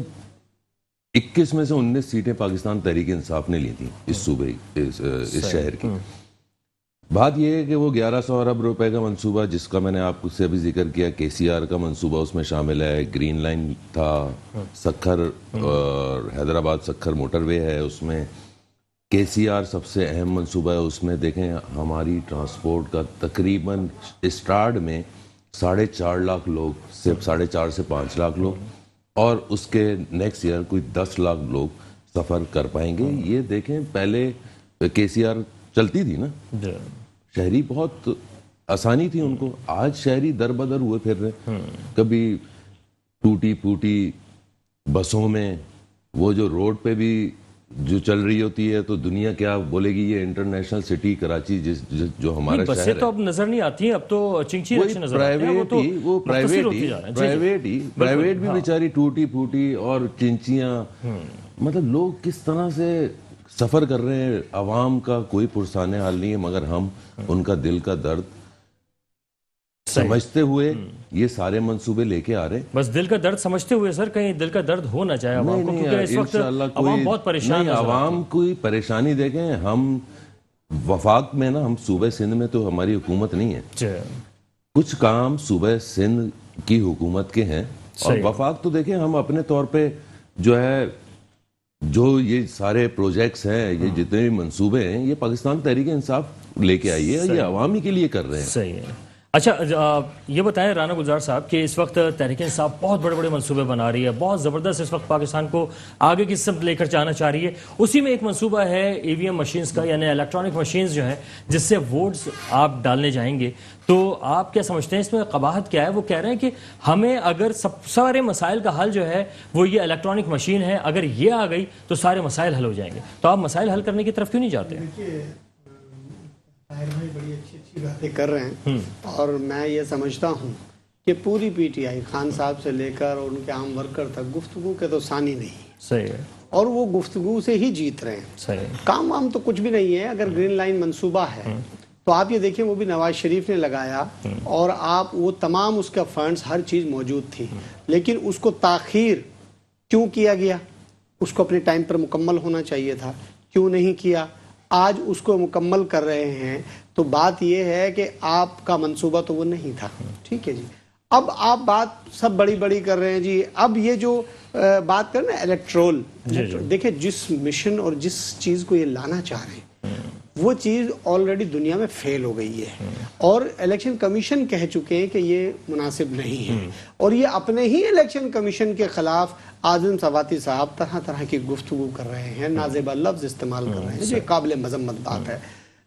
S1: 21 میں سے 19 سیٹیں پاکستان تحریک انصاف نے لی تھیں اس صوبے اس شہر کی. بات یہ ہے کہ وہ 1100 ارب روپے کا منصوبہ جس کا میں نے آپ سے ابھی ذکر کیا, KCR کا منصوبہ اس میں شامل ہے, گرین لائن تھا, سکھر اور حیدرآباد سکھر موٹر وے ہے اس میں, KCR سب سے اہم منصوبہ ہے اس میں. دیکھیں ہماری ٹرانسپورٹ کا تقریباً اسٹارٹ میں 4.5 لاکھ لوگ, صرف 4.5 سے 5 لاکھ لوگ, اور اس کے نیکسٹ ایئر کوئی 10 لاکھ لوگ سفر کر پائیں گے. یہ دیکھیں پہلے KCR چلتی تھی نا, شہری بہت آسانی تھی ان کو, آج شہری در بدر ہوئے پھر رہے. کبھی ٹوٹی پھوٹی بسوں میں, وہ جو روڈ پہ بھی جو چل رہی ہوتی ہے تو دنیا کیا بولے گی, یہ انٹرنیشنل سٹی کراچی جو ہمارا شہر ہے.
S2: بسیں تو اب نظر نہیں آتی ہیں, اب تو چنچی رکشے نظر آتے ہیں.
S1: وہ پرائیویٹ بھی بیچاری ٹوٹی پھوٹی اور چنچیاں, مطلب لوگ کس طرح سے سفر کر رہے ہیں. عوام کا کوئی پرسانے حال نہیں ہے, مگر ہم ان کا دل کا درد سمجھتے ہوئے یہ سارے منصوبے لے کے آ رہے ہیں.
S2: بس دل کا درد سمجھتے ہوئے سر, کہیں دل کا درد ہو نہ جائے عوام کو, کیونکہ اس وقت عوام بہت پریشان ہے.
S1: عوام کوئی پریشانی دیکھیں, ہم وفاق میں نا, ہم صوبہ سندھ میں تو ہماری حکومت نہیں ہے, کچھ کام صوبہ سندھ کی حکومت کے ہیں, اور وفاق تو دیکھیں ہم اپنے طور پہ جو ہے جو یہ سارے پروجیکٹس ہیں, یہ جتنے بھی منصوبے ہیں, یہ پاکستان تحریک انصاف لے کے آئی ہے, یہ عوامی کے لیے کر رہے ہیں.
S2: صحیح ہے. اچھا یہ بتائیں رانا گلزار صاحب کہ اس وقت تحریک انصاف بہت بڑے بڑے منصوبے بنا رہی ہے, بہت زبردست اس وقت پاکستان کو آگے کی سمت لے کر جانا چاہ رہی ہے. اسی میں ایک منصوبہ ہے EVM مشینز کا, یعنی الیکٹرانک مشینز جو ہیں جس سے ووٹس آپ ڈالنے جائیں گے. تو آپ کیا سمجھتے ہیں اس میں قباحت کیا ہے؟ وہ کہہ رہے ہیں کہ ہمیں اگر سارے مسائل کا حل جو ہے وہ یہ الیکٹرانک مشین ہے, اگر یہ آ گئی تو سارے مسائل حل ہو جائیں گے. تو آپ مسائل حل کرنے کی طرف کیوں نہیں جاتے؟
S4: بھائی بڑی اچھی باتیں کر رہے ہیں, اور میں یہ سمجھتا ہوں کہ پوری PTI خان صاحب سے لے کر اور ان کے عام ورکر تک گفتگو کے تو ثانی نہیں.
S2: صحیح ہے.
S4: اور وہ گفتگو سے ہی جیت رہے ہیں.
S2: صحیح.
S4: کام وام تو کچھ بھی نہیں ہے. اگر گرین لائن منصوبہ ہے تو آپ یہ دیکھیں وہ بھی نواز شریف نے لگایا, اور آپ وہ تمام اس کا فنڈز ہر چیز موجود تھی, لیکن اس کو تاخیر کیوں کیا گیا؟ اس کو اپنے ٹائم پر مکمل ہونا چاہیے تھا, کیوں نہیں کیا؟ آج اس کو مکمل کر رہے ہیں. تو بات یہ ہے کہ آپ کا منصوبہ تو وہ نہیں تھا. ٹھیک ہے جی, اب آپ بات سب بڑی بڑی کر رہے ہیں جی. اب یہ جو بات کر نا الیکٹرول, دیکھیں جس مشن اور جس چیز کو یہ لانا چاہ رہے ہیں وہ چیز آلریڈی دنیا میں فیل ہو گئی ہے, اور الیکشن کمیشن کہہ چکے ہیں کہ یہ مناسب نہیں ہے. اور یہ اپنے ہی الیکشن کمیشن کے خلاف اعظم سواتی صاحب طرح طرح کی گفتگو کر رہے ہیں, نازیبا لفظ استعمال کر رہے ہیں, جو قابل مذمت بات ہے.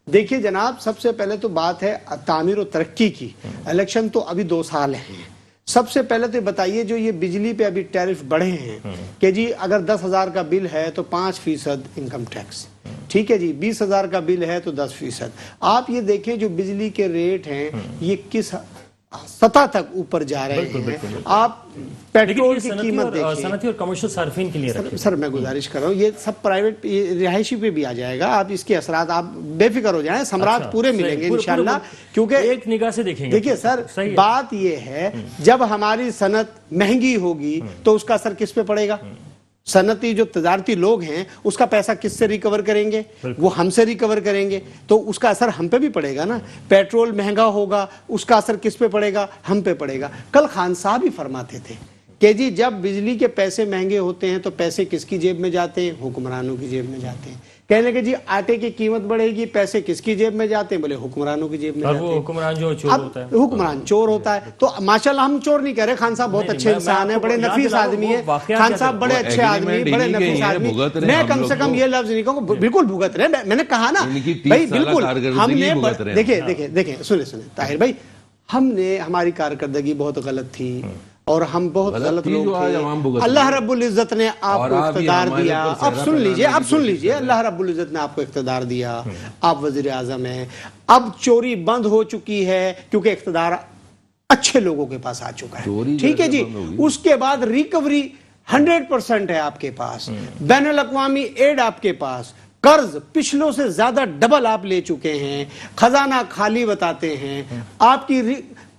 S4: دیکھیے جناب, سب سے پہلے تو بات ہے تعمیر و ترقی کی. الیکشن تو ابھی 2 سال ہیں, سب سے پہلے تو بتائیے جو یہ بجلی پہ ابھی ٹیرف بڑھے ہیں کہ جی اگر 10,000 کا بل ہے تو 5% انکم ٹیکس، ٹھیک ہے جی 20,000 کا بل ہے تو 10%. آپ یہ دیکھیں جو بجلی کے ریٹ ہیں یہ کس سطح تک اوپر جا رہے ہیں. آپ پیٹرول کی قیمت دیکھیں.
S2: صنعتی اور کمرشل صارفین کے لیے رکھیں.
S4: سر میں گزارش کر رہا ہوں یہ سب پرائیویٹ رہائشی پہ بھی آ جائے گا. آپ اس کے اثرات آپ بے فکر ہو جائیں، ثمرات پورے ملیں گے انشاءاللہ. کیونکہ
S2: ایک نگاہ سے دیکھیں گے.
S4: دیکھیے سر بات یہ ہے جب ہماری صنعت مہنگی ہوگی تو اس کا اثر کس پہ پڑے گا؟ صنعتی جو تجارتی لوگ ہیں اس کا پیسہ کس سے ریکور کریں گے؟ وہ ہم سے ریکور کریں گے، تو اس کا اثر ہم پہ بھی پڑے گا نا. پیٹرول مہنگا ہوگا اس کا اثر کس پہ پڑے گا؟ ہم پہ پڑے گا. کل خان صاحب ہی فرماتے تھے کہ جی جب بجلی کے پیسے مہنگے ہوتے ہیں تو پیسے کس کی جیب میں جاتے ہیں؟ حکمرانوں کی جیب میں جاتے ہیں. کہنے کہ جی آٹے کی قیمت بڑھے گی، پیسے کس کی جیب میں جاتے ہیں؟ بولے حکمرانوں کی جیب میں جاتے ہیں.
S2: وہ حکمران جو چور ہوتا ہے،
S4: حکمران چور ہوتا ہے. تو ماشاءاللہ ہم چور نہیں کہہ رہے، خان صاحب بہت اچھے انسان ہیں، بڑے نفیس آدمی ہیں. خان صاحب بڑے اچھے آدمی، بڑے نفیس آدمی. میں کم سے کم یہ لفظ نہیں کہوں گا بالکل بھگت رہے. میں نے کہا نا بھائی بالکل ہم نے دیکھیں سنیں طاہر بھائی، ہم نے ہماری کارکردگی بہت غلط تھی اور ہم بہت غلط لوگ تھے. اللہ رب العزت نے آپ کو اقتدار دیا. اب سن لیجئے اللہ رب العزت نے آپ کو اقتدار دیا، آپ وزیر اعظم ہیں. اب چوری بند ہو چکی ہے کیونکہ اقتدار اچھے لوگوں کے پاس آ چکا ہے، ٹھیک ہے جی. اس کے بعد ریکوری 100% ہے آپ کے پاس، بین الاقوامی ایڈ آپ کے پاس، قرض پچھلوں سے زیادہ ڈبل آپ لے چکے ہیں، خزانہ خالی بتاتے ہیں، آپ کی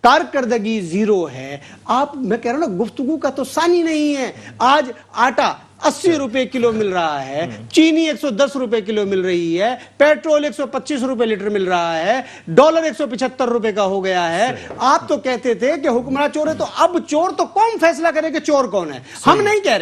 S4: کارکردگی زیرو ہے. آپ میں کہہ رہا ہوں نا گفتگو کا تو ثانی نہیں ہے. آج آٹا 80 روپے کلو مل رہا ہے، چینی 110 روپے کلو مل رہی ہے، پیٹرول 125 روپے لیٹر مل رہا ہے، ڈالر 175 روپے کا ہو گیا ہے. آپ تو کہتے تھے کہ حکمراں چور ہے، تو اب چور تو کون فیصلہ کرے کہ چور کون ہے؟ ہم نہیں کہہ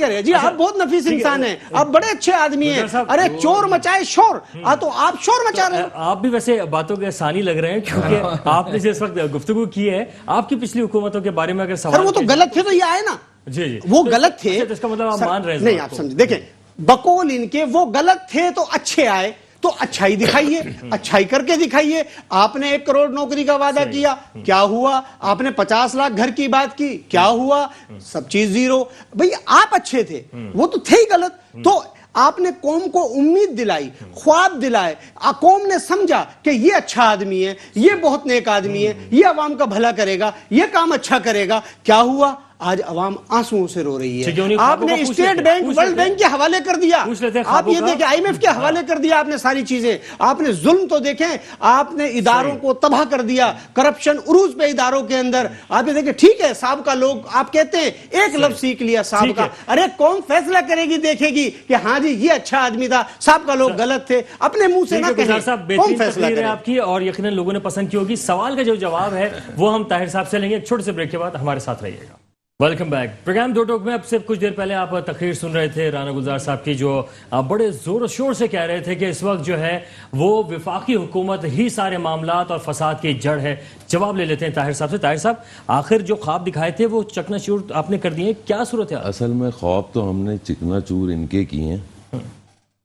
S4: رہے جی. آپ بہت نفیس انسان ہیں، آپ بڑے اچھے آدمی ہیں. ارے چور مچائے شور، تو آپ شور مچا رہے ہیں.
S2: آپ بھی ویسے باتوں کے ثانی لگ رہے ہیں کیونکہ آپ نے جس وقت گفتگو کی ہے آپ کی پچھلی حکومتوں کے بارے میں اگر سوال،
S4: وہ تو غلط تھے تو یہ آئے نا.
S2: جی
S4: وہ غلط تھے،
S2: اس کا مطلب آپ مان رہے ہیں.
S4: نہیں آپ سمجھیں، دیکھیں بقول ان کے وہ غلط تھے تو اچھے آئے، تو اچھائی دکھائیے، اچھائی کر کے دکھائیے. آپ نے 1 کروڑ نوکری کا وعدہ کیا، کیا ہوا؟ آپ نے 50 لاکھ گھر کی بات کی، کیا ہوا؟ سب چیز زیرو. بھئی آپ اچھے تھے، وہ تو تھے ہی غلط. تو آپ نے قوم کو امید دلائی، خواب دلائے، قوم نے سمجھا کہ یہ اچھا آدمی ہے، یہ بہت نیک آدمی ہے، یہ عوام کا بھلا کرے گا، یہ کام اچھا کرے گا. کیا ہوا؟ آج عوام آنسوؤں سے رو رہی ہے. آپ نے اسٹیٹ بینک ورلڈ بینک کے حوالے کر دیا، آپ یہ دیکھیں IMF کے حوالے کر دیا آپ نے ساری چیزیں. آپ نے ظلم تو دیکھیں، آپ نے اداروں کو تباہ کر دیا، کرپشن عروج پہ اداروں کے اندر. آپ یہ دیکھیں ٹھیک ہے صاحب کا لوگ آپ کہتے ہیں ایک لفظ سیکھ لیا صاحب کا. ارے قوم فیصلہ کرے گی، دیکھے گی کہ ہاں جی یہ اچھا آدمی تھا، صاحب کا لوگ غلط تھے. اپنے منہ سے نہ کہیں، قوم فیصلہ کرے.
S2: آپ کی اور یقیناً لوگوں نے پسند کی ہوگی. سوال کا جو جواب ہے وہ ہم طاہر صاحب سے لیں گے ایک چھوٹے سے بریک کے بعد. ہمارے ساتھ رہیے گا. Welcome back. Programme Do Tok میں اب سے کچھ دیر پہلے آپ تقریر سن رہے تھے رانا گلزار صاحب کی، جو بڑے زور و شور سے کہہ رہے تھے کہ اس وقت جو ہے وہ وفاقی حکومت ہی سارے معاملات اور فساد کی جڑ ہے. جواب لے لیتے ہیں طاہر صاحب سے. طاہر صاحب آخر جو خواب دکھائے تھے وہ چکنا چور آپ نے کر دیے، کیا صورت ہے؟
S1: اصل میں خواب تو ہم نے چکنا چور ان کے کیے ہیں،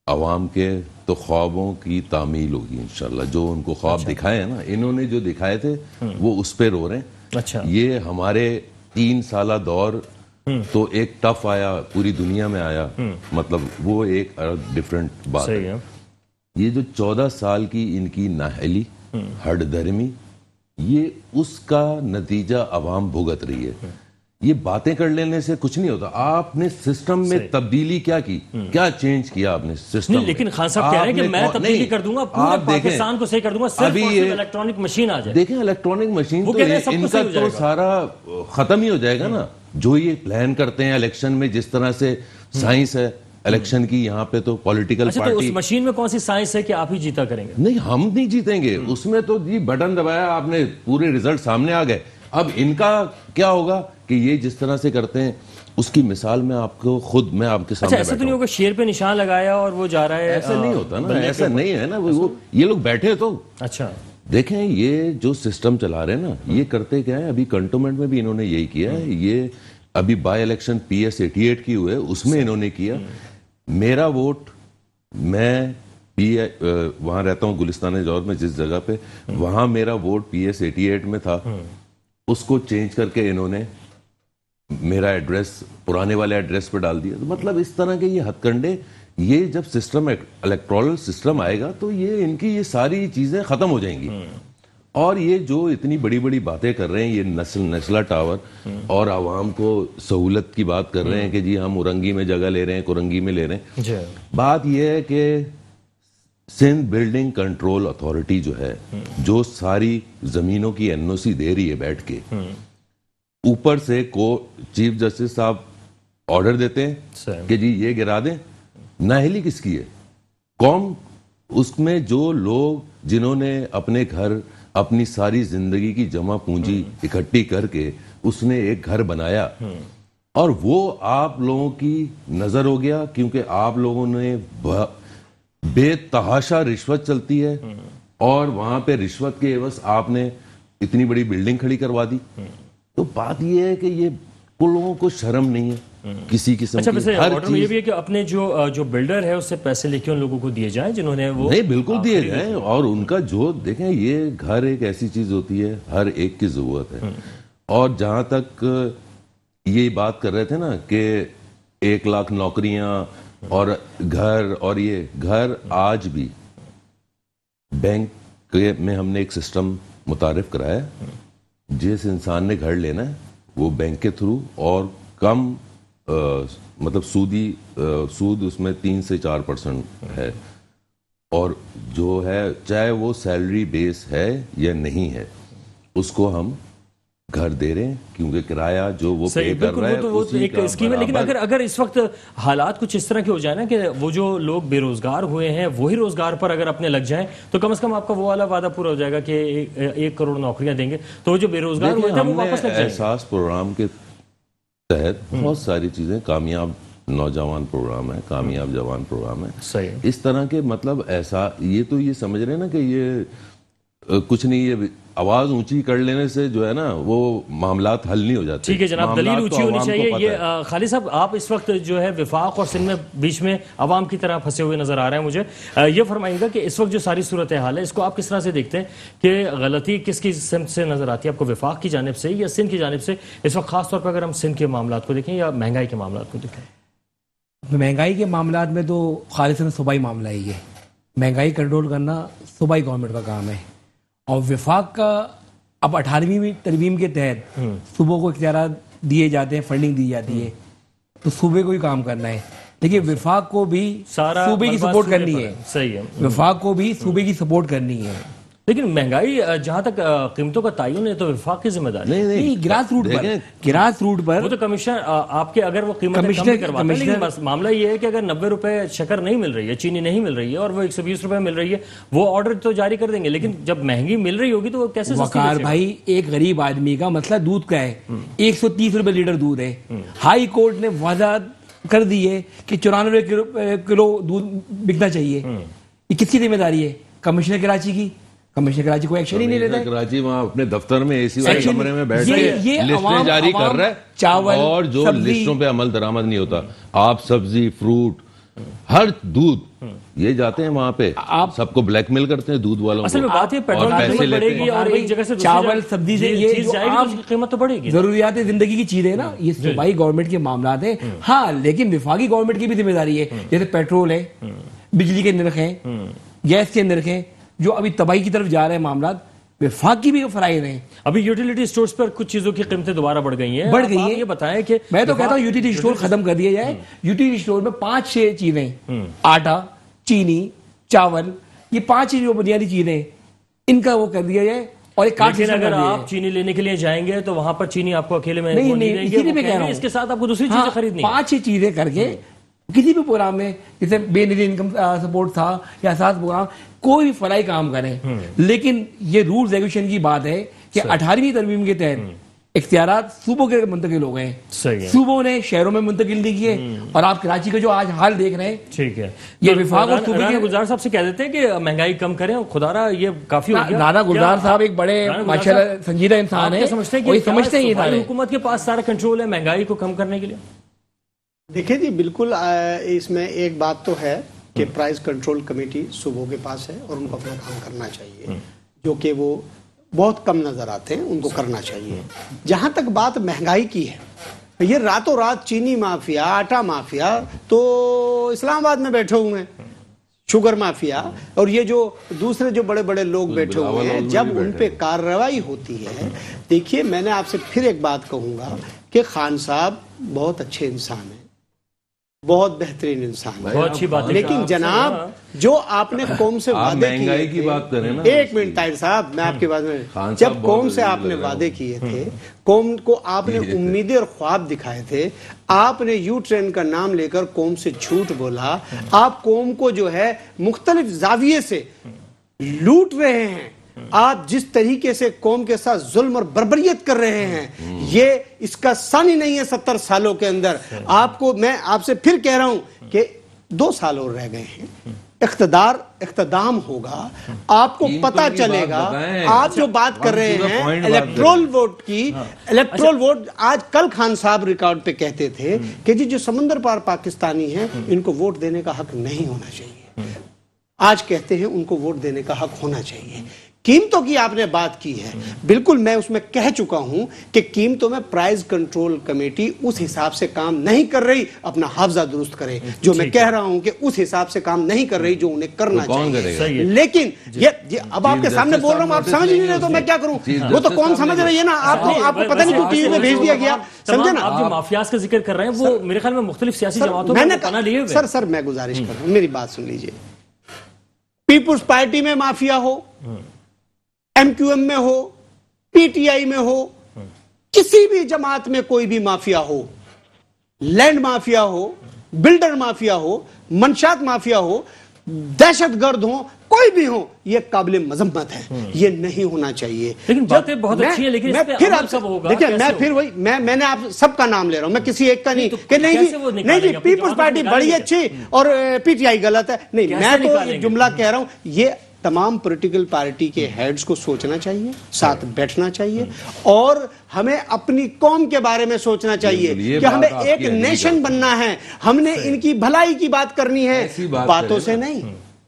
S1: عوام کے تو خوابوں کی تعمیل ہوگی انشاءاللہ. جو ان کو خواب دکھائے ہیں نا، انہوں نے جو دکھائے تھے وہ اس پہ رو رہے ہیں.
S2: اچھا، یہ
S1: ہمارے 3 سالہ دور تو ایک ٹف آیا، پوری دنیا میں آیا، مطلب وہ ایک ڈیفرنٹ بات ہے. یہ جو 14 سال کی ان کی نااہلی، ہٹ دھرمی، یہ اس کا نتیجہ عوام بھگت رہی ہے. یہ باتیں کر لینے سے کچھ نہیں ہوتا. آپ نے سسٹم میں تبدیلی کیا کی، کیا چینج کیا آپ نے سسٹم؟
S2: لیکن خان صاحب کہہ رہے ہیں کہ میں تبدیلی کر دوں گا، پورے پاکستان کو صحیح کر دوں گا، صرف الیکٹرانک مشین آ جائے.
S1: دیکھیں الیکٹرانک مشین تو ان کا تو سارا ختم ہی ہو جائے گا نا. جو یہ پلان کرتے ہیں الیکشن میں، جس طرح سے سائنس ہے الیکشن کی، یہاں پہ تو پولیٹیکل
S2: پارٹی. تو اس مشین میں کون سی سائنس ہے کہ آپ ہی جیتا کریں گے؟
S1: نہیں، ہم نہیں جیتیں گے اس میں. تو جی بٹن دبایا آپ نے، پورے ریزلٹ سامنے آ گئے. اب ان کا کیا ہوگا کہ یہ جس طرح سے کرتے ہیں اس کی مثال میں آپ کو خود میں آپ کے سامنے.
S2: ایسا تو نہیں ہوگا شیر پہ نشان لگایا اور وہ جا رہا ہے؟
S1: ایسا نہیں ہوتا نا، ایسا نہیں ہے نا. وہ یہ لوگ بیٹھے تو
S2: اچھا
S1: دیکھیں یہ جو سسٹم چلا رہے ہیں نا، یہ کرتے کیا ہے. ابھی کنٹونمنٹ میں بھی انہوں نے یہی کیا ہے. یہ ابھی بائی الیکشن PS 88 کی ہوئے، اس میں انہوں نے کیا میرا ووٹ. میں وہاں رہتا ہوں گلستان جوہر میں، جس جگہ پہ، وہاں میرا ووٹ PS 88 میں تھا. اس کو چینج کر کے انہوں نے میرا ایڈریس پرانے والے ایڈریس پہ ڈال دیا. تو مطلب اس طرح کے یہ ہتھ کنڈے, یہ جب سسٹم الیکٹرول سسٹم آئے گا تو یہ ان کی یہ ساری چیزیں ختم ہو جائیں گی. اور یہ جو اتنی بڑی بڑی باتیں کر رہے ہیں, یہ نسلا ٹاور, اور عوام کو سہولت کی بات کر رہے ہیں کہ جی ہم اورنگی میں جگہ لے رہے ہیں, کورنگی میں لے رہے ہیں. بات یہ ہے کہ سندھ بلڈنگ کنٹرول اتھارٹی جو ہے, جو ساری زمینوں کی NOC دے رہی ہے بیٹھ کے, اوپر سے چیف جسٹس صاحب آرڈر دیتے ہیں کہ جی یہ گرا دیں. نااہلی کس کی ہے؟ قوم, اس میں جو لوگ جنہوں نے اپنے گھر, اپنی ساری زندگی کی جمع پونجی اکٹھی کر کے اس نے ایک گھر بنایا, اور وہ آپ لوگوں کی نظر ہو گیا کیونکہ آپ لوگوں نے بے تحاشا رشوت چلتی ہے, اور وہاں پہ رشوت کے عوض آپ نے اتنی بڑی بلڈنگ کھڑی کروا دی. تو بات یہ ہے کہ یہ لوگوں کو شرم نہیں ہے کسی قسم کی. ہر چیز
S2: یہ بھی ہے کہ اپنے جو بلڈر ہے اس سے پیسے لے کے ان لوگوں کو دیے جائیں جنہوں نے وہ,
S1: نہیں بالکل دیے جائیں. اور ان کا جو دیکھیں, یہ گھر ایک ایسی چیز ہوتی ہے ہر ایک کی ضرورت ہے. اور جہاں تک یہ بات کر رہے تھے نا کہ 1 لاکھ نوکریاں اور گھر, اور یہ گھر آج بھی بینک میں ہم نے ایک سسٹم متعارف کرایا ہے. جس انسان نے گھر لینا ہے وہ بینک کے تھرو, اور کم مطلب سود اس میں 3 سے 4% ہے, اور جو ہے چاہے وہ سیلری بیس ہے یا نہیں ہے, اس کو ہم گھر دے رہے ہیں کیونکہ کرایہ جو وہ پے کر رہا ہے
S2: تو وہ ایک اسکیم ہے. لیکن اگر اس وقت حالات کچھ اس طرح کے ہو جائے نا کہ وہ جو لوگ بے روزگار ہوئے ہیں وہی روزگار پر اگر اپنے لگ جائیں, تو کم از کم آپ کا وہ والا وعدہ پورا ہو جائے گا کہ 1 کروڑ نوکریاں دیں گے. تو وہ جو بے روزگار ہوئے تھے وہ واپس لگ جائیں گے.
S1: احساس پروگرام کے تحت بہت ساری چیزیں, کامیاب نوجوان پروگرام ہے, کامیاب جوان پروگرام ہے,
S2: صحیح
S1: اس طرح کے مطلب ایسا, یہ تو یہ سمجھ رہے ہیں نا کہ یہ کچھ نہیں, یہ آواز اونچی کر لینے سے جو ہے نا وہ معاملات حل نہیں ہو جاتے.
S2: ٹھیک ہے جناب, دلیل اونچی ہونی چاہیے. یہ خالد صاحب, آپ اس وقت جو ہے وفاق اور سندھ میں بیچ میں عوام کی طرح پھنسے ہوئے نظر آ رہے ہیں. مجھے یہ فرمائیں گا کہ اس وقت جو ساری صورتحال ہے اس کو آپ کس طرح سے دیکھتے ہیں کہ غلطی کس کی سمت سے نظر آتی ہے آپ کو, وفاق کی جانب سے یا سندھ کی جانب سے اس وقت, خاص طور پر اگر ہم سندھ کے معاملات کو دیکھیں یا مہنگائی کے معاملات کو دیکھیں؟
S3: مہنگائی کے معاملات میں تو خالصاً صوبائی معاملہ ہی ہے. مہنگائی کنٹرول کرنا صوبائی گورنمنٹ کا کام ہے, اور وفاق کا اب 18ویں ترمیم کے تحت صوبوں کو اختیارات دیے جاتے ہیں, فنڈنگ دی جاتی ہے, تو صوبے کو ہی کام کرنا ہے. لیکن وفاق کو بھی صوبے کی سپورٹ کرنی ہے.
S2: صحیح ہے,
S3: وفاق کو بھی صوبے کی سپورٹ کرنی ہے.
S2: لیکن مہنگائی جہاں تک قیمتوں کا تعین ہے تو وفاق کی ذمہ داری
S3: نہیں, گراس روٹ پر
S2: وہ تو کمشنر آپ کے اگر وہ قیمتیں کم بھی کرواتے ہیں, لیکن معاملہ یہ ہے کہ اگر 90 روپے شکر نہیں مل رہی ہے, چینی نہیں مل رہی ہے, اور وہ 120 روپے مل رئی ہے, وہ آرڈر تو جاری کر دیں گے. لیکن جب مہنگی مل رہی ہوگی تو وہ کیسے سستی
S3: وقار بھائی, ایک غریب آدمی کا مسئلہ دودھ کا ہے. 130 روپے لیٹر دودھ ہے. ہائی کورٹ نے وضاحت کر دی ہے کہ 94 کلو دودھ بکنا چاہیے. یہ کس کی ذمہ داری ہے؟ کمشنر کراچی کی. کمشنر کراچی کوئی ایکشن ہی نہیں لیتا ہے.
S1: کراچی وہاں اپنے دفتر میں AC والے کمرے میں بیٹھ کے لسٹیں جاری کر رہا ہے,
S3: چاول,
S1: اور جو لسٹوں پہ عمل درآمد نہیں ہوتا, آپ سبزی, فروٹ, ہر دودھ, یہ جاتے ہیں وہاں پہ, آپ سب کو بلیک میل کرتے ہیں دودھ والوں کو.
S2: اصل میں بات یہ پیٹرول کی قیمت بڑھے گی اور ایک جگہ سے
S3: چاول, سبزی سے یہ
S2: چیز جائے گی تو اس کی قیمت تو بڑھے گی.
S3: ضروریات زندگی کی چیزیں نا, یہ صوبائی گورنمنٹ کے معاملات ہیں. ہاں, لیکن وفاقی گورنمنٹ کی بھی ذمہ داری ہے. جیسے پیٹرول ہے, بجلی کے نرخ ہیں, گیس کے نرخ ہیں, جو ابھی تباہی کی طرف جا رہے ہیں معاملات, وفاق کی بھی فرائض ہیں.
S2: ابھی یوٹیلیٹی سٹورز پر کچھ چیزوں کی قیمتیں دوبارہ بڑھ گئی ہیں. یہ بتائیں کہ
S3: میں تو کہتا ہوں یوٹیلیٹی سٹور ختم کر دیا جائے. یوٹیلیٹی سٹور میں 5-6 چیزیں, آٹا, چینی, چاول, یہ 5 جو بنیادی چیزیں, ان کا وہ کر دیا جائے. اور ایک کارڈ
S2: اگر آپ چینی لینے کے لیے جائیں گے تو وہاں پر چینی آپ کو اکیلے میں نہیں, اس کے ساتھ آپ کو دوسری چیزیں خریدنی.
S3: 5-6 چیزیں کر کے کسی بھی پروگرام میں, جیسے بے نظیر انکم سپورٹ تھا یا اساس پروگرام, کوئی بھی فلاحی کام کریں. لیکن یہ رولز ریگولیشن کی بات ہے کہ 18ویں ترمیم کے تحت اختیارات صوبوں کے منتقل ہو گئے ہیں. صوبوں نے شہروں میں منتقل نہیں کیے, اور آپ کراچی کا جو آج حال دیکھ رہے ہیں,
S2: ٹھیک ہے,
S3: یہ وفاق اور صوبے کے
S2: گلزار صاحب سے کہہ دیتے ہیں کہ مہنگائی کم کریں, خدا را یہ کافی ہو گیا.
S3: رانا گلزار صاحب ایک بڑے ماشاءاللہ سنجیدہ انسان ہیں, سمجھتے ہیں یہ
S2: حکومت کے پاس سارا کنٹرول ہے مہنگائی کو کم کرنے کے لیے.
S4: دیکھیں جی, بالکل اس میں ایک بات تو ہے کہ پرائز کنٹرول کمیٹی صوبوں کے پاس ہے اور ان کو اپنا کام کرنا چاہیے, جو کہ وہ بہت کم نظر آتے ہیں، ان کو کرنا چاہیے۔ جہاں تک بات مہنگائی کی ہے، یہ راتوں رات چینی مافیا، آٹا مافیا تو اسلام آباد میں بیٹھے ہوئے ہیں، شوگر مافیا، اور یہ جو دوسرے جو بڑے بڑے لوگ بیٹھے ہوئے ہیں، جب ان پہ کارروائی ہوتی ہے، دیکھیے میں نے آپ سے پھر ایک بات کہوں گا کہ خان صاحب بہت اچھے انسان ہیں، بہت بہترین انسان ہے،
S2: بہت اچھی بات ہے۔
S4: لیکن جناب جو آپ نے قوم سے
S1: آپ
S4: وعدے
S1: مہنگائی
S4: کیے
S1: کی بات کریں نا،
S4: ایک منٹ طاہر صاحب میں آپ کے بعد میں
S1: خان
S4: جب
S1: صاحب
S4: قوم
S1: بہت
S4: سے آپ
S1: عزیز
S4: نے
S1: لگ رہے
S4: وعدے کیے تھے، قوم کو آپ نے امیدیں اور خواب دکھائے تھے، آپ نے یو ٹرین کا نام لے کر قوم سے جھوٹ بولا، آپ قوم کو جو ہے مختلف زاویے سے لوٹ رہے ہیں، آپ جس طریقے سے قوم کے ساتھ ظلم اور بربریت کر رہے ہیں، یہ اس کا ثانی نہیں ہے 70 سالوں کے اندر۔ آپ کو میں آپ سے پھر کہہ رہا ہوں کہ 2 سال اور رہ گئے ہیں، اقتدام ہوگا، آپ کو پتا چلے گا۔ آپ جو بات کر رہے ہیں الیکٹرول ووٹ کی، الیکٹرول ووٹ، آج کل خان صاحب ریکارڈ پہ کہتے تھے کہ جی جو سمندر پار پاکستانی ہیں ان کو ووٹ دینے کا حق نہیں ہونا چاہیے، آج کہتے ہیں ان کو ووٹ دینے کا حق ہونا چاہیے۔ قیمتوں کی آپ نے بات کی ہے، بالکل میں اس میں کہہ چکا ہوں کہ قیمتوں میں پرائز کنٹرول کمیٹی اس حساب سے کام نہیں کر رہی، اپنا حافظہ درست کرے، جو میں کہہ رہا ہوں کہ اس حساب سے کام نہیں کر رہی جو انہیں کرنا چاہیے۔ لیکن یہ اب آپ کے سامنے بول رہا ہوں، آپ سمجھ نہیں رہے تو میں کیا کروں؟ وہ تو قوم سمجھ رہی ہے نا، آپ کو پتہ نہیں کیوں ٹی وی میں بھیج دیا گیا، سمجھے نا؟
S2: آپ جو مافیاز کا ذکر کر رہے ہیں وہ میرے خیال میں مختلف سیاسی جماعتوں میں پناہ لیے ہوئے۔
S4: سر میں گزارش کر رہا ہوں، میری بات سن لیجئے، پیپلز پارٹی میں مافیا ہو، ایم کیو ایم میں ہو، پی ٹی آئی میں ہو، کسی بھی جماعت میں کوئی بھی مافیا ہو، لینڈ مافیا ہو، بلڈر مافیا ہو، منشیات مافیا ہو، دہشت گرد ہو، کوئی بھی ہو، یہ قابل مذمت ہے، یہ نہیں ہونا چاہیے۔
S2: لیکن باتیں بہت اچھی ہیں، لیکن اس پہ عمل کب ہوگا؟
S4: دیکھیں میں پھر وہی میں نے آپ سب کا نام لے رہا ہوں، میں کسی ایک کا نہیں کہ نہیں جی پیپلز پارٹی بڑی اچھی اور پی ٹی آئی غلط ہے، نہیں، میں تو یہ جملہ کہہ رہا ہوں، یہ تمام پولیٹیکل پارٹی کے ہیڈز کو سوچنا چاہیے، ساتھ بیٹھنا چاہیے، اور ہمیں اپنی قوم کے بارے میں سوچنا چاہیے کہ ہمیں ایک نیشن بننا ہے، ہم نے ان کی بھلائی کی بات کرنی ہے، باتوں سے نہیں،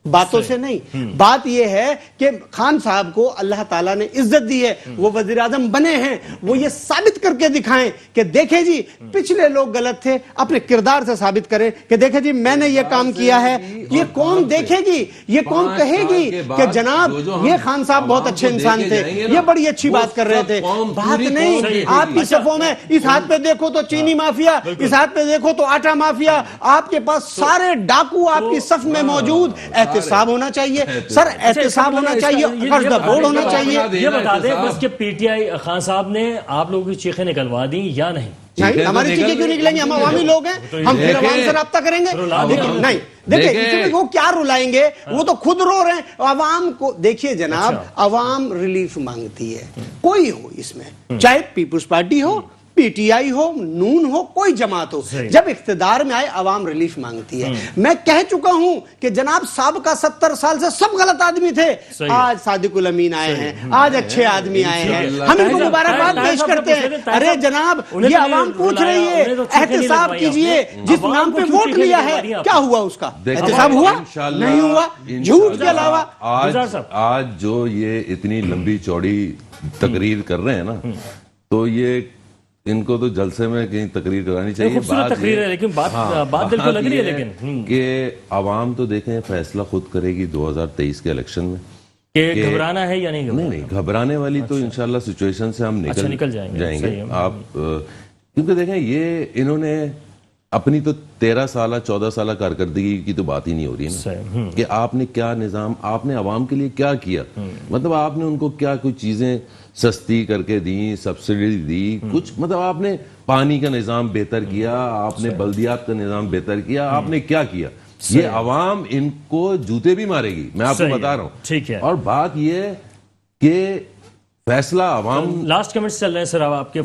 S4: باتوں سے نہیں۔ بات یہ ہے کہ خان صاحب کو اللہ تعالیٰ نے عزت دی ہے، وہ وزیر اعظم بنے ہیں، وہ یہ ثابت کر کے دکھائیں کہ دیکھیں جی پچھلے لوگ غلط تھے، اپنے کردار سے ثابت کریں کہ دیکھیں جی میں نے یہ کام کیا ہے۔ یہ قوم دیکھے گی، یہ قوم کہے گی کہ جناب یہ خان صاحب بہت اچھے انسان تھے، یہ بڑی اچھی بات کر رہے تھے۔ بات نہیں، آپ کی صفوں میں اس ہاتھ پہ دیکھو تو چینی مافیا، اس ہاتھ پہ دیکھو تو آٹا مافیا، آپ کے پاس سارے ڈاکو آپ کی صف میں موجود۔ احتساب ہونا چاہیے سر، احتساب ہونا چاہیے، اکراس دا بورڈ ہونا چاہیے۔
S2: یہ بتا دیں بس کہ پی ٹی آئی خان صاحب نے آپ لوگوں کی چیخیں نکلوا دیں یا نہیں؟
S4: نہیں، ہماری چیخیں کیوں نکلیں گے؟ ہم عوامی لوگ ہیں، ہم پھر عوام سے رابطہ کریں گے۔ لیکن نہیں، دیکھیں اس میں وہ کیا رلائیں گے، وہ تو خود رو رہے ہیں عوام کو۔ دیکھیے جناب، عوام ریلیف مانگتی ہے، کوئی ہو اس میں، چاہے پیپلز پارٹی ہو، پی ٹی آئی ہو، نون ہو، کوئی جماعت ہو، جب اقتدار میں آئے عوام ریلیف مانگتی ہے۔ میں کہہ چکا ہوں کہ جناب سابقہ 70 سال سے سب غلط آدمی تھے، آج صادق الامین آئے ہیں، آج اچھے آدمی آئے ہیں، ہم ان کو مبارکباد پیش کرتے ہیں۔ ارے جناب یہ عوام پوچھ رہی ہے، احتساب کیجئے، جس نام پہ ووٹ لیا ہے کیا ہوا، اس کا احتساب ہوا نہیں ہوا، جھوٹ کے علاوہ۔
S1: آج جو یہ اتنی لمبی چوڑی تقریر کر رہے ہیں نا، تو یہ ان کو تو جلسے میں کہیں تقریر کرانی چاہیے۔
S2: خوبصورت تقریر ہے، لیکن بات دل کو لگ رہی ہے، لیکن
S1: کہ عوام تو دیکھیں فیصلہ خود کرے گی 2023 کے الیکشن میں
S2: کہ گھبرانا ہے یا نہیں گھبرانا۔
S1: نہیں، گھبرانے والی تو انشاءاللہ سچویشن سے ہم نکل جائیں گے۔ آپ کیونکہ دیکھیں یہ انہوں نے اپنی تو 13 سالہ 14 سالہ کارکردگی کی تو بات ہی نہیں ہو رہی نا، کہ آپ نے کیا نظام، آپ نے عوام کے لیے کیا کیا، مطلب آپ نے ان کو کیا کچھ چیزیں سستی کر کے دیں، سبسڈی دی، کچھ مطلب آپ نے پانی کا نظام بہتر کیا، آپ نے بلدیات کا نظام بہتر کیا، آپ نے کیا کیا۔ یہ عوام ان کو جوتے بھی مارے گی، میں آپ کو بتا رہا ہوں۔ اور بات یہ ہے کہ فیصلہ عوام،
S2: لاسٹ کمنٹس چل رہے ہیں سر، آپ کے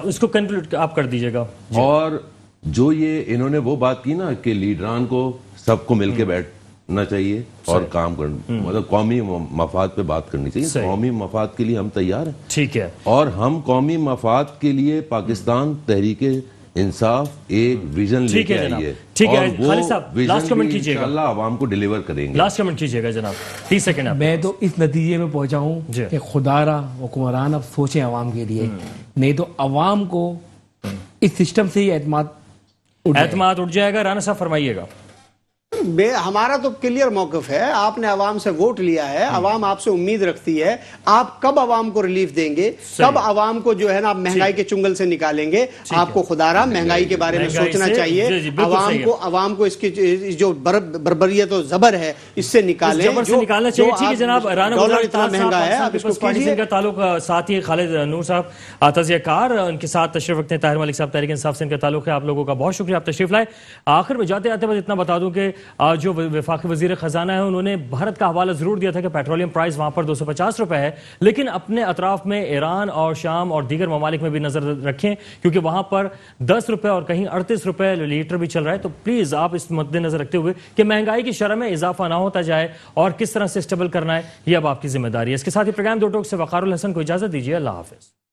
S2: اس کو کنکلوڈ آپ کر دیجئے گا۔
S1: اور جو یہ انہوں نے وہ بات کی نا کہ لیڈران کو سب کو مل کے بیٹھنا چاہیے اور کام کرنا، مطلب قومی مفاد پہ بات کرنی چاہیے۔ قومی مفاد کے لیے ہم تیار ہیں،
S2: ٹھیک ہے،
S1: اور ہم قومی مفاد کے لیے پاکستان تحریک انصاف ایک ویژن لے
S2: ٹھیک ہے
S1: کے
S2: جناب،
S1: آئی ہے
S2: ٹھیک ہے،
S1: اور وہ
S2: خالد صاحب،
S1: ویژن
S2: last comment
S1: بھی
S2: کیجیے گا۔
S1: انشاءاللہ عوام کو ڈیلیور کریں گے۔
S2: لاسٹ کمنٹ کیجیے گا جناب، 30 سیکنڈ آپ۔
S3: میں تو اس نتیجے میں پہنچا ہوں
S2: جی۔
S3: کہ خدا را حکمران اب سوچیں عوام کے لیے، نہیں تو عوام کو اس سسٹم سے ہی
S2: اعتماد اٹھ جائے گا۔ رانا صاحب فرمائیے گا۔
S4: ہمارا تو کلیئر موقف ہے، آپ نے عوام سے ووٹ لیا ہے، عوام آپ سے امید رکھتی ہے، آپ کب عوام کو ریلیف دیں گے، کب عوام کو جو ہے نا مہنگائی کے چنگل سے نکالیں گے؟ آپ کو خدا را مہنگائی کے بارے میں سوچنا چاہیے، عوام کو اس کی جو بربریت و زبر ہے اس سے نکالیں،
S2: زبر سے نکالنا چاہیے۔ ٹھیک ہے جناب، رانا
S4: ڈالر
S2: گلزار
S4: اتنا مہنگا ہے، آپ اس کو
S2: پارٹی سے ان
S4: کیجیے۔
S2: کا تعلق، ساتھ ہی خالد نور صاحب تجزیہ کار ان کے ساتھ تشریف رکھتے ہیں، طاہر ملک صاحب تحریک انصاف سے ان کا تعلق ہے۔ آپ لوگوں کا بہت شکریہ، آپ تشریف لائے۔ آخر میں جاتے آتے بس اتنا بتا دوں کہ جو وفاقی وزیر خزانہ ہے انہوں نے بھارت کا حوالہ ضرور دیا تھا کہ پیٹرولیم پرائز وہاں پر 250 روپے ہے، لیکن اپنے اطراف میں ایران اور شام اور دیگر ممالک میں بھی نظر رکھیں، کیونکہ وہاں پر 10 روپے اور کہیں 38 روپے لیٹر بھی چل رہا ہے۔ تو پلیز آپ اس مد نظر رکھتے ہوئے کہ مہنگائی کی شرح میں اضافہ نہ ہوتا جائے اور کس طرح سے اسٹیبل کرنا ہے، یہ اب آپ کی ذمہ داری ہے۔ اس کے ساتھ ہی پروگرام دو ٹوک سے وقار الحسن کو اجازت دیجیے۔ اللہ حافظ۔